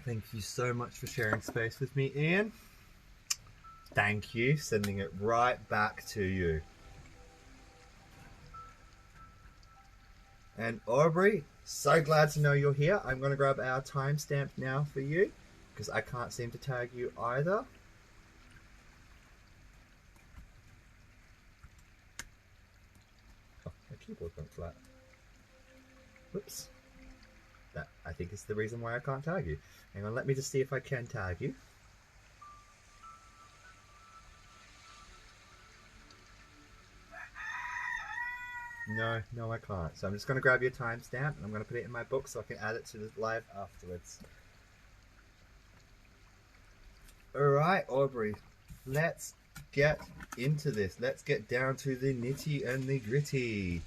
[SPEAKER 1] Thank you so much for sharing space with me, Ian. Thank you. Sending it right back to you. And Aubrey, so glad to know you're here. I'm going to grab our timestamp now for you, because I can't seem to tag you either. Oh, my keyboard went flat. Whoops. That, I think, is the reason why I can't tag you. Hang on, let me just see if I can tag you. No, I can't. So I'm just going to grab your timestamp and I'm going to put it in my book so I can add it to the live afterwards. Alright, Aubrey, let's get into this. Let's get down to the nitty and the gritty.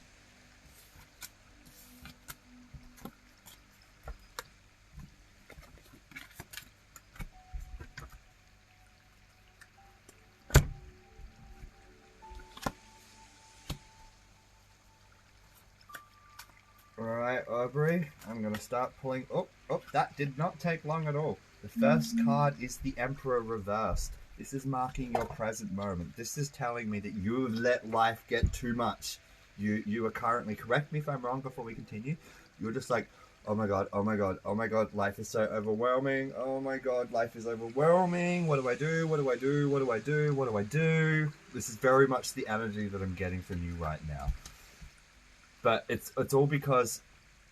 [SPEAKER 1] Alright, Aubrey, I'm going to start pulling... Oh, that did not take long at all. The first card is the Emperor reversed. This is marking your present moment. This is telling me that you've let life get too much. You are currently, correct me if I'm wrong before we continue, you're just like, oh my god, oh my god, oh my god, life is so overwhelming. Oh my god, life is overwhelming. What do I do? What do I do? What do I do? What do I do? This is very much the energy that I'm getting from you right now. But it's all because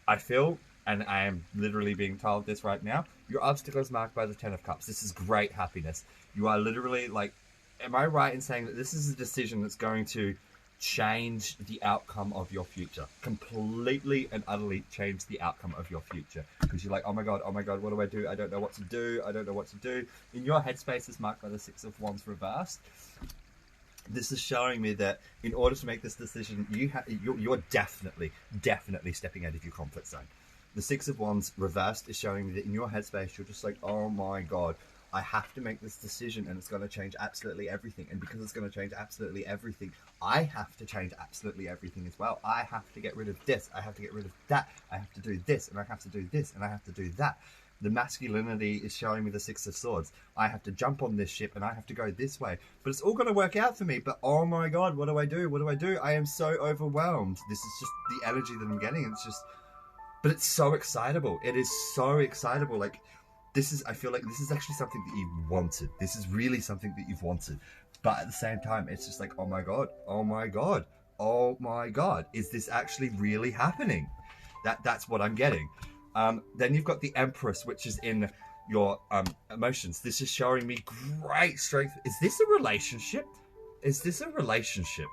[SPEAKER 1] I feel, and I am literally being told this right now, your obstacle is marked by the Ten of Cups. This is great happiness. You are literally like, am I right in saying that this is a decision that's going to change the outcome of your future? Completely and utterly change the outcome of your future. Because you're like, oh my god, what do I do? I don't know what to do. I don't know what to do. In your headspace is marked by the Six of Wands reversed. This is showing me that in order to make this decision, you're definitely stepping out of your comfort zone. The Six of Wands reversed is showing me that in your headspace, you're just like, oh my god, I have to make this decision and it's going to change absolutely everything. And because it's going to change absolutely everything, I have to change absolutely everything as well. I have to get rid of this. I have to get rid of that. I have to do this and I have to do this and I have to do that. The masculinity is showing me the Six of Swords. I have to jump on this ship and I have to go this way. But it's all going to work out for me. But oh my god, what do I do? What do I do? I am so overwhelmed. This is just the energy that I'm getting. It's just... But it's so excitable. It is so excitable. Like, this is... I feel like this is actually something that you've wanted. This is really something that you've wanted. But at the same time, it's just like, oh my god, oh my god, oh my god. Is this actually really happening? That's what I'm getting. Then you've got the Empress, which is in your emotions. This is showing me great strength. Is this a relationship? Is this a relationship?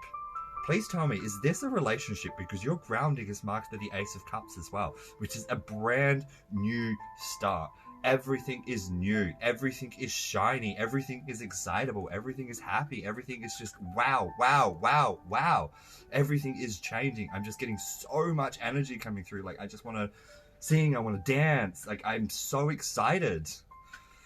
[SPEAKER 1] Please tell me, is this a relationship? Because your grounding is marked by the Ace of Cups as well, which is a brand new start. Everything is new. Everything is shiny. Everything is excitable. Everything is happy. Everything is just wow, wow, wow, wow. Everything is changing. I'm just getting so much energy coming through. Like, I just want to sing, I want to dance. Like, I'm so excited.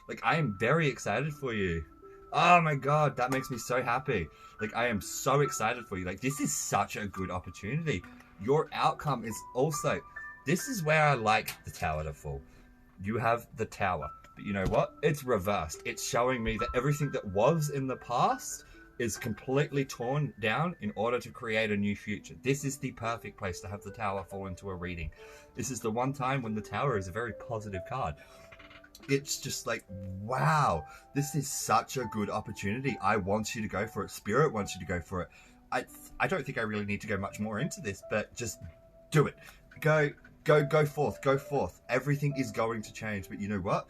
[SPEAKER 1] Like, I am very excited for you. Oh my god, that makes me so happy. Like, I am so excited for you. Like, this is such a good opportunity. Your outcome is also... This is where I like the Tower to fall. You have the Tower. But you know what? It's reversed. It's showing me that everything that was in the past is completely torn down in order to create a new future. This is the perfect place to have the Tower fall into a reading. This is the one time when the Tower is a very positive card. It's just like, wow, this is such a good opportunity. I want you to go for it. Spirit wants you to go for it. I don't think I really need to go much more into this, but just do it. Go forth, go forth. Everything is going to change, but you know what?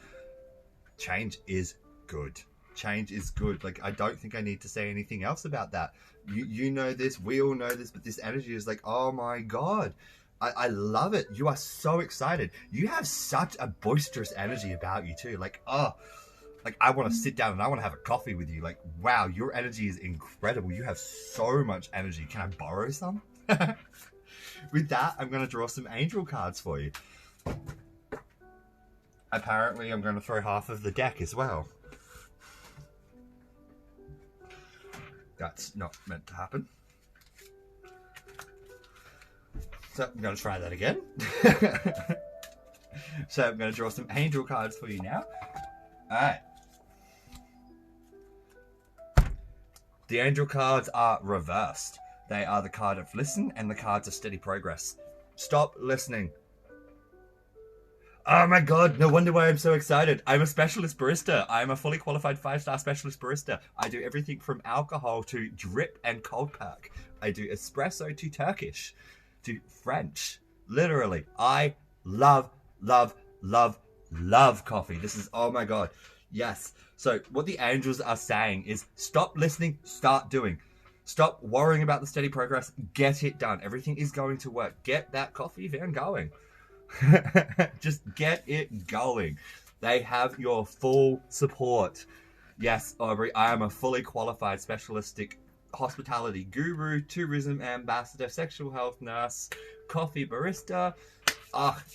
[SPEAKER 1] Change is good. Change is good. Like, I don't think I need to say anything else about that. You know this, we all know this, but this energy is like, oh my god. I love it. You are so excited. You have such a boisterous energy about you too. Like, oh, like I want to sit down and I want to have a coffee with you. Like, wow, your energy is incredible. You have so much energy. Can I borrow some? With that, I'm going to draw some angel cards for you. Apparently, I'm going to throw half of the deck as well. That's not meant to happen. So I'm going to try that again. So I'm going to draw some angel cards for you now. Alright. The angel cards are reversed. They are the card of listen and the cards of steady progress. Stop listening. Oh my god, no wonder why I'm so excited. I'm a specialist barista. I'm a fully qualified 5-star specialist barista. I do everything from alcohol to drip and cold pack. I do espresso to Turkish to French. Literally, I love coffee. This is, oh my god. Yes. So what the angels are saying is stop listening, start doing. Stop worrying about the steady progress. Get it done. Everything is going to work. Get that coffee van going. Just get it going. They have your full support. Yes, Aubrey, I am a fully qualified specialistic hospitality guru, tourism ambassador, sexual health nurse, coffee barista,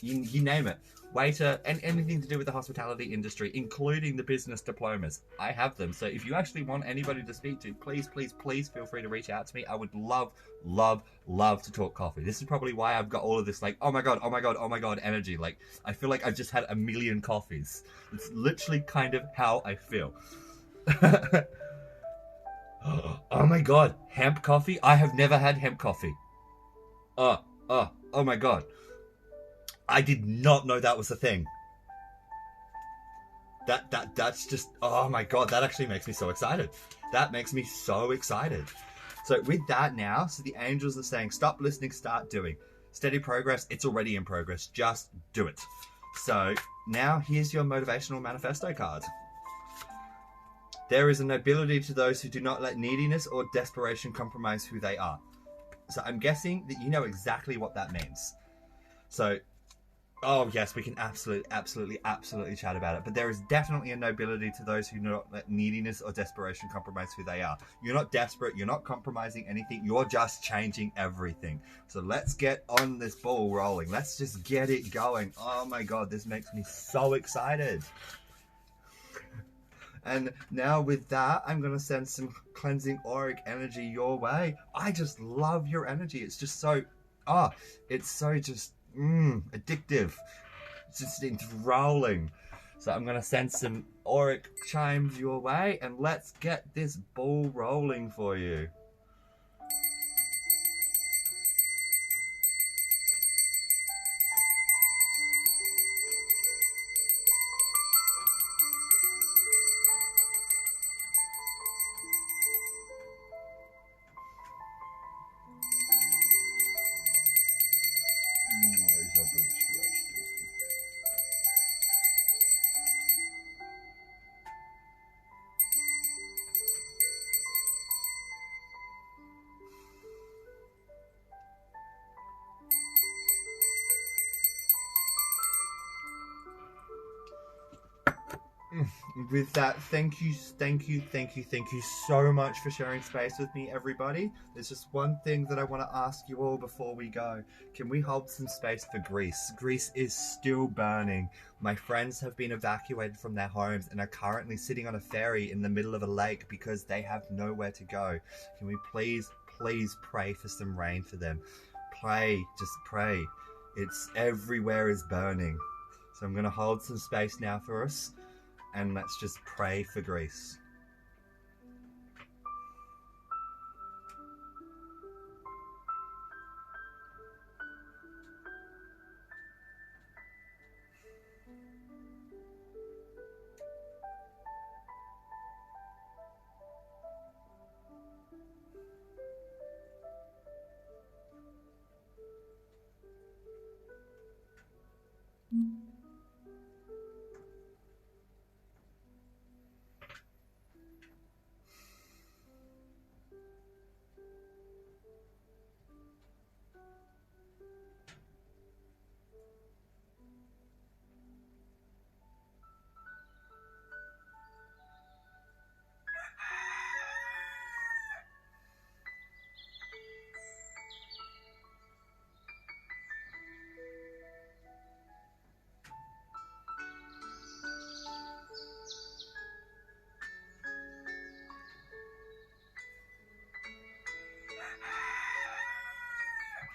[SPEAKER 1] you name it. Waiter, and anything to do with the hospitality industry, including the business diplomas. I have them. So if you actually want anybody to speak to, please feel free to reach out to me. I would love to talk coffee. This is probably why I've got all of this like, oh my god energy. Like, I feel like I've just had a million coffees. It's literally kind of how I feel. Oh my god, hemp coffee? I have never had hemp coffee. Oh my god. I did not know that was a thing. That's just, oh my god, that actually makes me so excited. That makes me so excited. So with that now, so the angels are saying, stop listening, start doing. Steady progress, it's already in progress, just do it. So now here's your motivational manifesto card. There is a nobility to those who do not let neediness or desperation compromise who they are. So I'm guessing that you know exactly what that means. So, oh yes, we can absolutely chat about it. But there is definitely a nobility to those who do not let neediness or desperation compromise who they are. You're not desperate, you're not compromising anything, you're just changing everything. So let's get on this ball rolling. Let's just get it going. Oh my god, this makes me so excited. And now with that, I'm going to send some cleansing auric energy your way. I just love your energy. It's just so, it's so just addictive. It's just enthralling. So I'm going to send some auric chimes your way, and let's get this ball rolling for you. With that, thank you so much for sharing space with me, everybody. There's just one thing that I want to ask you all before we go. Can we hold some space for Greece? Greece is still burning. My friends have been evacuated from their homes and are currently sitting on a ferry in the middle of a lake because they have nowhere to go. Can we please pray for some rain for them? Just pray. It's everywhere is burning. So I'm going to hold some space now for us. And let's just pray for Greece.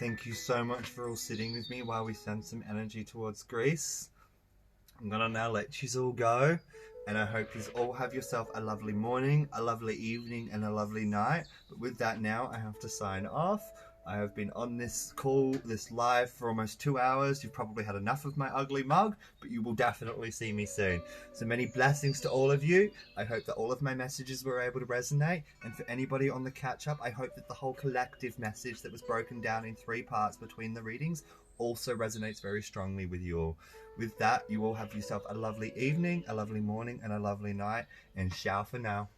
[SPEAKER 1] Thank you so much for all sitting with me while we send some energy towards Greece. I'm gonna now let you all go, and I hope you all have yourself a lovely morning, a lovely evening, and a lovely night. But with that now, I have to sign off. I have been on this call, this live, for almost 2 hours. You've probably had enough of my ugly mug, but you will definitely see me soon. So many blessings to all of you. I hope that all of my messages were able to resonate. And for anybody on the catch-up, I hope that the whole collective message that was broken down in 3 parts between the readings also resonates very strongly with you all. With that, you all have yourself a lovely evening, a lovely morning, and a lovely night. And ciao for now.